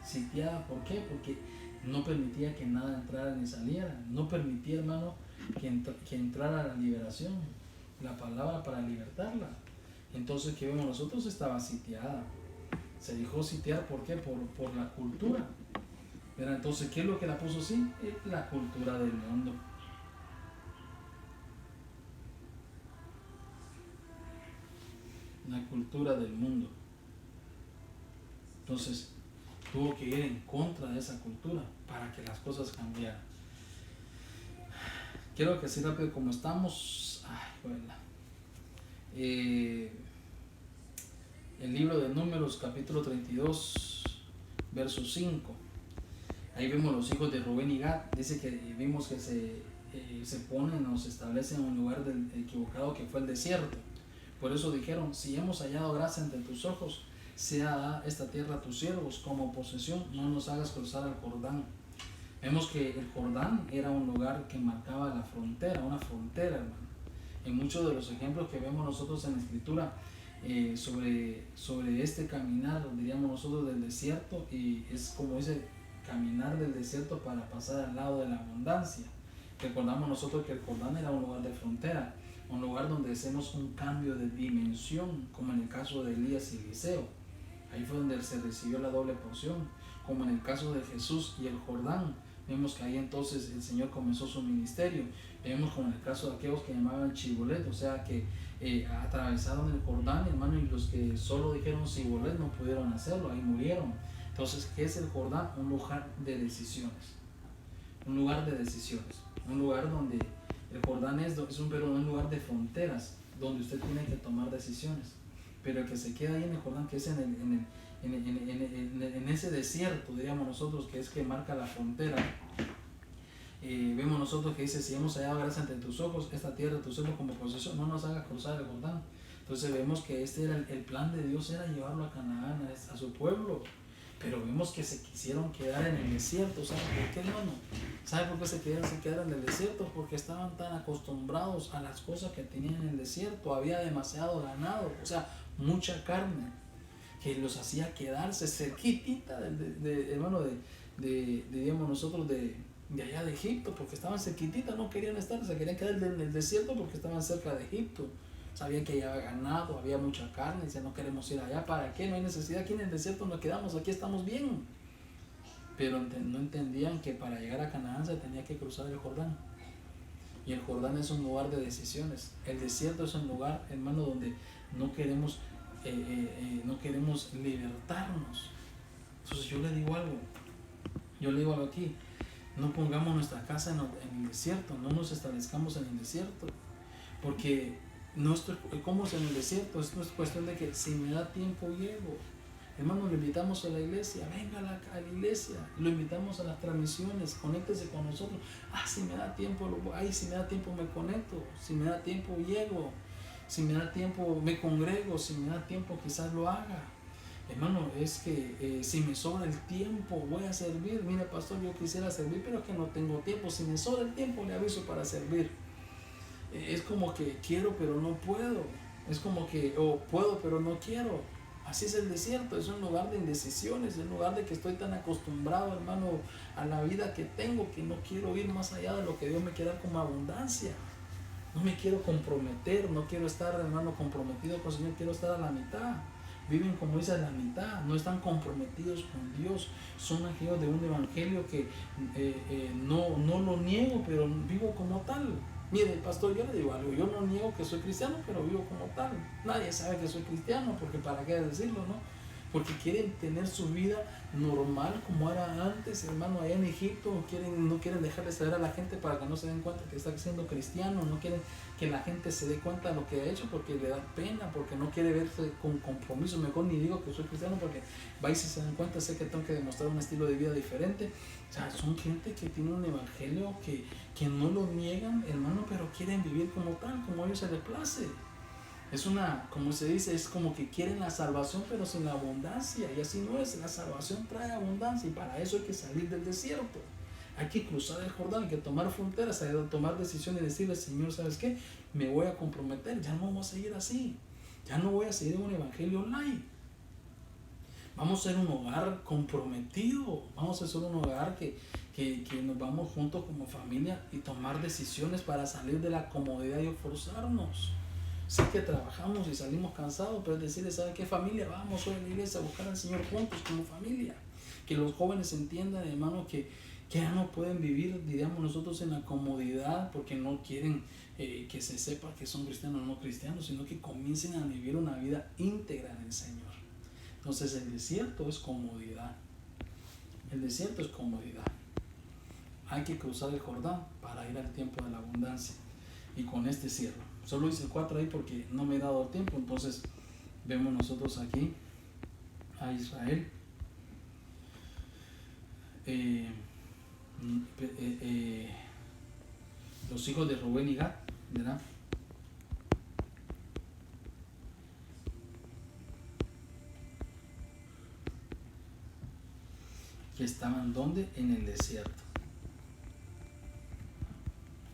sitiada, ¿por qué? Porque no permitía que nada entrara ni saliera, no permitía, hermano, que entrara la liberación, la palabra para libertarla. Entonces, ¿qué vemos nosotros? Estaba sitiada, se dejó sitiar, ¿por qué? Por la cultura. ¿Verdad? Entonces, ¿qué es lo que la puso así? La cultura del mundo. La cultura del mundo. Entonces tuvo que ir en contra de esa cultura para que las cosas cambiaran. Quiero que así rápido como estamos, el libro de Números capítulo 32 verso 5, Ahí vemos los hijos de Rubén y Gad. Dice que vimos que se ponen o se establecen en un lugar equivocado que fue el desierto. Por eso dijeron, si hemos hallado gracia ante tus ojos, sea esta tierra a tus siervos como posesión, no nos hagas cruzar el Jordán. Vemos que el Jordán era un lugar que marcaba la frontera, una frontera, hermano. En muchos de los ejemplos que vemos nosotros en la Escritura sobre este caminar, diríamos nosotros, del desierto, y es como ese caminar del desierto para pasar al lado de la abundancia. Recordamos nosotros que el Jordán era un lugar de frontera, un lugar donde hacemos un cambio de dimensión, como en el caso de Elías y Eliseo. Ahí fue donde se recibió la doble porción, como en el caso de Jesús y el Jordán. Vemos que ahí entonces el Señor comenzó su ministerio. Vemos como en el caso de aquellos que llamaban Chibolet, o sea que atravesaron el Jordán, hermano, y los que solo dijeron Chibolet no pudieron hacerlo, ahí murieron. Entonces, ¿qué es el Jordán? Un lugar de decisiones. Un lugar de decisiones. Un lugar donde el Jordán es un lugar de fronteras, donde usted tiene que tomar decisiones. Pero el que se queda ahí en el Jordán, que es en ese desierto, diríamos nosotros, que es que marca la frontera, vemos nosotros que dice, si hemos hallado gracia ante tus ojos, esta tierra tu siervo como posesión, no nos haga cruzar el Jordán. Entonces vemos que este era el plan de Dios, era llevarlo a Canaán, a su pueblo. Pero vemos que se quisieron quedar en el desierto. ¿Sabe por qué, hermano? ¿Sabe por qué se quedaron en el desierto? Porque estaban tan acostumbrados a las cosas que tenían en el desierto. Había demasiado ganado, o sea, mucha carne, que los hacía quedarse cerquitita diríamos nosotros, de allá de Egipto, porque estaban cerquititas, no querían estar, se querían quedar en el desierto porque estaban cerca de Egipto. Sabían que allá había ganado, había mucha carne, dicen, no queremos ir allá, ¿para qué? No hay necesidad, aquí en el desierto nos quedamos, aquí estamos bien. Pero no entendían que para llegar a Canaán se tenía que cruzar el Jordán. Y el Jordán es un lugar de decisiones. El desierto es un lugar, hermano, donde no queremos libertarnos. Entonces yo le digo algo aquí, no pongamos nuestra casa en el desierto, no nos establezcamos en el desierto, porque ¿cómo es en el desierto? Es cuestión de que si me da tiempo llego. Hermano, lo invitamos a la iglesia, venga a la iglesia, lo invitamos a las transmisiones, conéctese con nosotros. Si me da tiempo, si me da tiempo me conecto, si me da tiempo llego, si me da tiempo me congrego, si me da tiempo quizás lo haga. Hermano, es que si me sobra el tiempo voy a servir. Mire, pastor, yo quisiera servir, pero es que no tengo tiempo. Si me sobra el tiempo le aviso para servir. Es como que quiero pero no puedo, es como que puedo pero no quiero. Así es el desierto, es un lugar de indecisiones, es un lugar de que estoy tan acostumbrado, hermano, a la vida que tengo, que no quiero ir más allá de lo que Dios me quiere dar como abundancia. No me quiero comprometer, no quiero estar, hermano, comprometido con el Señor, quiero estar a la mitad. Viven como dice a la mitad, no están comprometidos con Dios, son aquellos de un evangelio que no lo niego, pero vivo como tal. Mire, pastor, yo le digo algo, yo no niego que soy cristiano, pero vivo como tal. Nadie sabe que soy cristiano, porque para qué decirlo, ¿no? Porque quieren tener su vida normal como era antes, hermano, allá en Egipto. No quieren dejarle saber a la gente para que no se den cuenta que está siendo cristiano, no quieren que la gente se dé cuenta de lo que ha hecho porque le da pena, porque no quiere verse con compromiso. Mejor ni digo que soy cristiano porque va y si se dan cuenta, sé que tengo que demostrar un estilo de vida diferente. O sea, son gente que tiene un evangelio que no lo niegan, hermano, pero quieren vivir como tal, como a ellos se les place. Es como se dice, es como que quieren la salvación pero sin la abundancia, y así no es. La salvación trae abundancia y para eso hay que salir del desierto, hay que cruzar el Jordán, hay que tomar fronteras, hay que tomar decisiones y decirle, Señor, ¿sabes qué? Me voy a comprometer, ya no voy a seguir así, ya no voy a seguir un evangelio online. Vamos a ser un hogar comprometido, vamos a ser un hogar que nos vamos juntos como familia y tomar decisiones para salir de la comodidad y esforzarnos. Sé que trabajamos y salimos cansados, pero es decirle, ¿sabe qué, familia? Vamos hoy a la iglesia a buscar al Señor juntos como familia. Que los jóvenes entiendan, hermano, que ya no pueden vivir, diríamos nosotros, en la comodidad porque no quieren que se sepa que son cristianos o no cristianos, sino que comiencen a vivir una vida íntegra en el Señor. Entonces el desierto es comodidad. El desierto es comodidad. Hay que cruzar el Jordán para ir al tiempo de la abundancia. Y con este cierro. Solo hice 4 ahí porque no me he dado tiempo. Entonces vemos nosotros aquí a Israel. los hijos de Rubén y Gad, ¿verdad? Que estaban ¿dónde? En el desierto.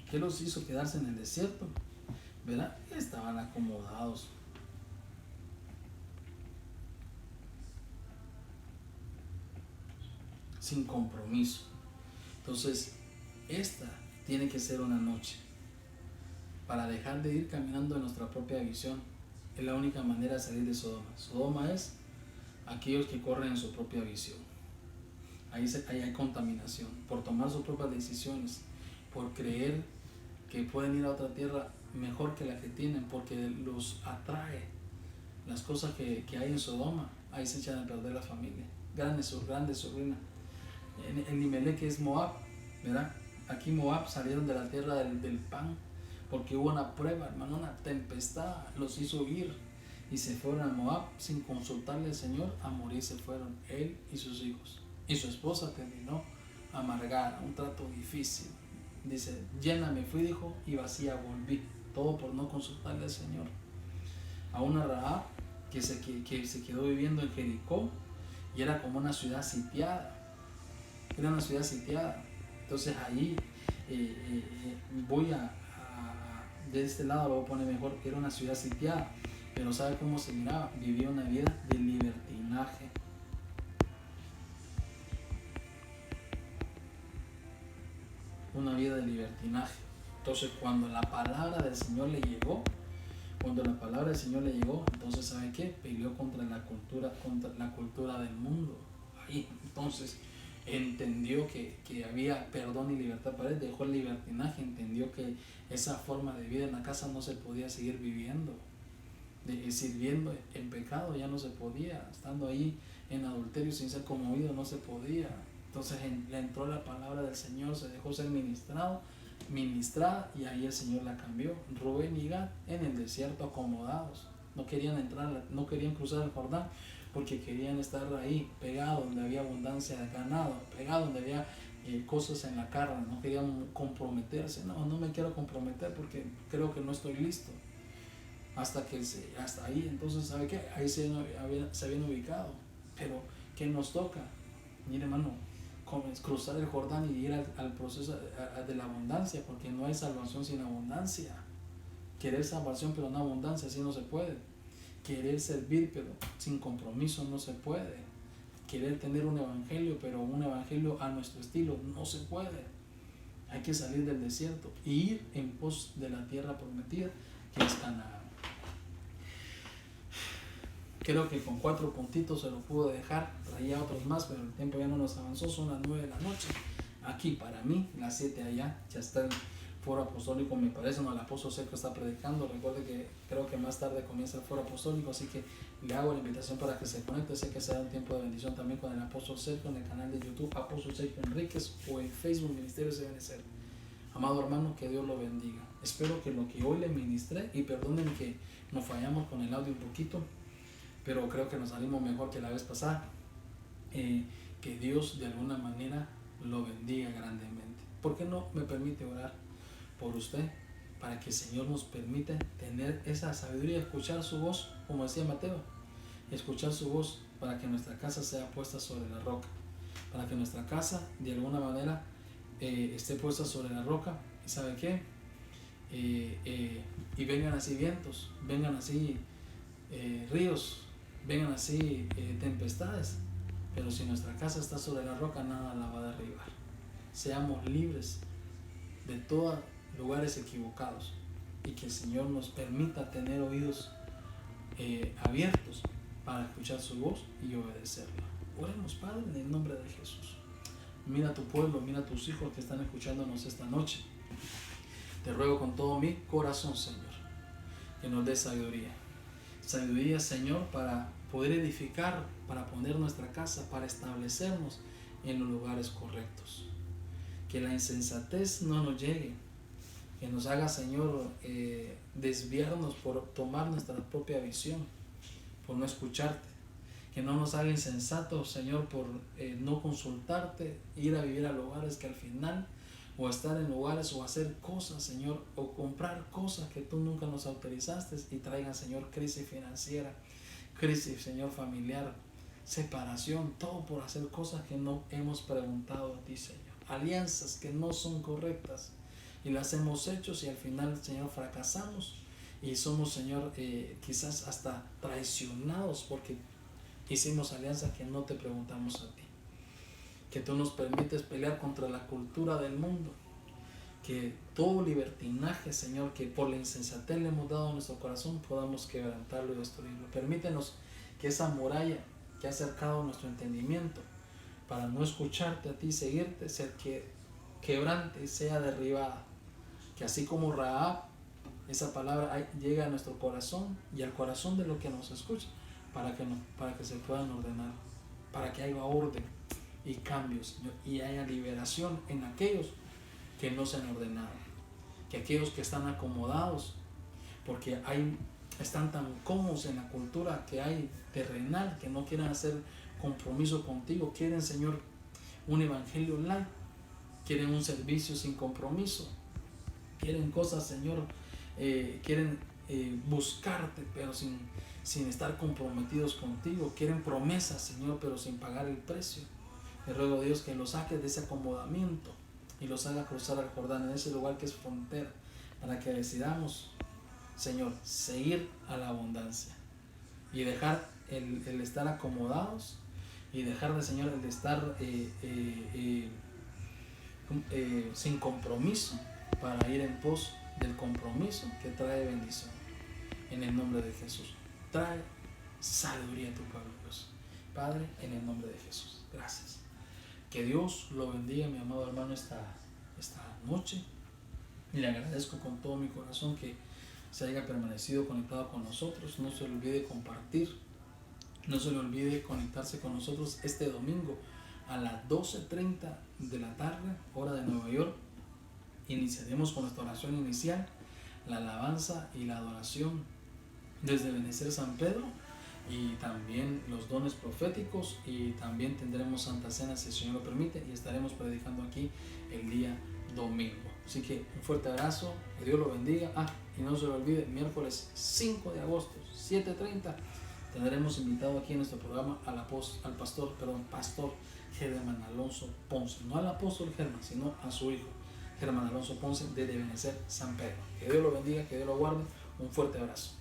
¿Qué los hizo quedarse en el desierto? ¿Verdad? Estaban acomodados. Sin compromiso. Entonces, esta tiene que ser una noche para dejar de ir caminando en nuestra propia visión. Es la única manera de salir de Sodoma. Sodoma es aquellos que corren en su propia visión. Ahí hay contaminación, por tomar sus propias decisiones, por creer que pueden ir a otra tierra mejor que la que tienen, porque los atrae las cosas que hay en Sodoma. Ahí se echan a perder la familia, grandes sobrinas. En Limelec, que es Moab, ¿verdad? Aquí Moab salieron de la tierra del pan, porque hubo una prueba, hermano, una tempestad los hizo ir y se fueron a Moab sin consultarle al Señor. A morir se fueron, él y sus hijos. Y su esposa terminó amargada, un trato difícil. Dice, llena me fui, dijo, y vacía volví. Todo por no consultarle al Señor. A una Rahab que se quedó viviendo en Jericó y era como una ciudad sitiada. Era una ciudad sitiada. Entonces ahí de este lado lo voy a poner mejor. Era una ciudad sitiada. Pero ¿sabe cómo se miraba? Vivía una vida de libertinaje. Una vida de libertinaje. Entonces cuando la palabra del Señor le llegó, entonces ¿sabe qué? Peleó contra la cultura del mundo. Ahí entonces entendió que había perdón y libertad para él, dejó el libertinaje, entendió que esa forma de vida en la casa no se podía seguir viviendo, sirviendo en pecado ya no se podía, estando ahí en adulterio sin ser conmovido no se podía. Entonces le entró la palabra del Señor, se dejó ser ministrada, y ahí el Señor la cambió. Rubén y Gad en el desierto acomodados, no querían entrar, no querían cruzar el Jordán, porque querían estar ahí, pegados donde había abundancia de ganado, pegados donde había cosas en la carne, no querían comprometerse. No me quiero comprometer porque creo que no estoy listo. Hasta ahí, entonces, ¿sabe qué? Ahí se habían ubicado. Pero, ¿qué nos toca? Mire, hermano, cruzar el Jordán y ir al proceso de la abundancia, porque no hay salvación sin abundancia. Querer salvación pero no abundancia, así no se puede. Querer servir pero sin compromiso no se puede. Querer tener un evangelio pero un evangelio a nuestro estilo no se puede. Hay que salir del desierto e ir en pos de la tierra prometida, que es Canaán. Creo que con 4 puntitos se lo pude dejar, traía otros más, pero el tiempo ya no nos avanzó. Son las 9 de la noche aquí para mí, las 7 allá. Ya está el foro apostólico, me parece, el apóstol Sergio está predicando. Recuerde que creo que más tarde comienza el foro apostólico, así que le hago la invitación para que se conecte. Sé que será un tiempo de bendición también con el apóstol Sergio en el canal de YouTube Apóstol Sergio Enríquez, o en Facebook Ministerio CBNC. Amado hermano, que Dios lo bendiga. Espero que lo que hoy le ministré, y perdonen que nos fallamos con el audio un poquito, pero creo que nos salimos mejor que la vez pasada. Que Dios de alguna manera lo bendiga grandemente. ¿Por qué no me permite orar por usted? Para que el Señor nos permita tener esa sabiduría, escuchar su voz, como decía Mateo, escuchar su voz, para que nuestra casa sea puesta sobre la roca, para que nuestra casa de alguna manera esté puesta sobre la roca. ¿Y sabe qué? Y vengan así vientos, vengan así ríos, vengan así tempestades, pero si nuestra casa está sobre la roca, nada la va a derribar. Seamos libres de todos lugares equivocados, y que el Señor nos permita tener oídos abiertos para escuchar su voz y obedecerla. Oremos, Padre, en el nombre de Jesús. Mira a tu pueblo, mira a tus hijos que están escuchándonos esta noche. Te ruego con todo mi corazón, Señor, que nos dé sabiduría. Sabiduría, Señor, para poder edificar, para poner nuestra casa, para establecernos en los lugares correctos. Que la insensatez no nos llegue, que nos haga, Señor, desviarnos por tomar nuestra propia visión, por no escucharte. que no nos haga insensatos, Señor, por no consultarte, ir a vivir a lugares que al final, o estar en lugares o hacer cosas, Señor, o comprar cosas que tú nunca nos autorizaste y traigan, Señor, crisis financiera, crisis, Señor, familiar, separación, todo por hacer cosas que no hemos preguntado a ti, Señor. Alianzas que no son correctas y las hemos hecho y al final, Señor, fracasamos y somos, Señor, quizás hasta traicionados porque hicimos alianzas que no te preguntamos a ti. Que tú nos permites pelear contra la cultura del mundo, que todo libertinaje, Señor, que por la insensatez le hemos dado a nuestro corazón, podamos quebrantarlo y destruirlo. Permítenos que esa muralla que ha cercado nuestro entendimiento para no escucharte a ti, seguirte, ser que quebrante y sea derribada. Que así como Rahab, esa palabra llega a nuestro corazón y al corazón de los que nos escuchan, para que se puedan ordenar, para que haya orden y cambios, Señor, y haya liberación en aquellos que no se han ordenado, que aquellos que están acomodados, porque están tan cómodos en la cultura que hay terrenal, que no quieren hacer compromiso contigo, quieren, Señor, un evangelio online, quieren un servicio sin compromiso, quieren cosas, Señor, quieren buscarte, pero sin estar comprometidos contigo, quieren promesas, Señor, pero sin pagar el precio. Te ruego, Dios, que los saques de ese acomodamiento y los haga cruzar al Jordán, en ese lugar que es frontera, para que decidamos, Señor, seguir a la abundancia y dejar el estar acomodados y dejar de, Señor, el de estar sin compromiso, para ir en pos del compromiso que trae bendición. En el nombre de Jesús, trae sabiduría a tu pueblo, Dios. Padre, en el nombre de Jesús, gracias. Que Dios lo bendiga, mi amado hermano, esta noche. Y le agradezco con todo mi corazón que se haya permanecido conectado con nosotros. No se le olvide compartir. No se le olvide conectarse con nosotros este domingo a las 12:30 de la tarde, hora de Nueva York. Iniciaremos con nuestra oración inicial, la alabanza y la adoración desde Benecer San Pedro, y también los dones proféticos, y también tendremos Santa Cena si el Señor lo permite, y estaremos predicando aquí el día domingo. Así que un fuerte abrazo, que Dios lo bendiga. Y no se lo olvide, miércoles 5 de agosto, 7:30, tendremos invitado aquí en nuestro programa al pastor Germán Alonso Ponce, no al apóstol Germán, sino a su hijo Germán Alonso Ponce, de Benecer San Pedro. Que Dios lo bendiga, que Dios lo guarde. Un fuerte abrazo.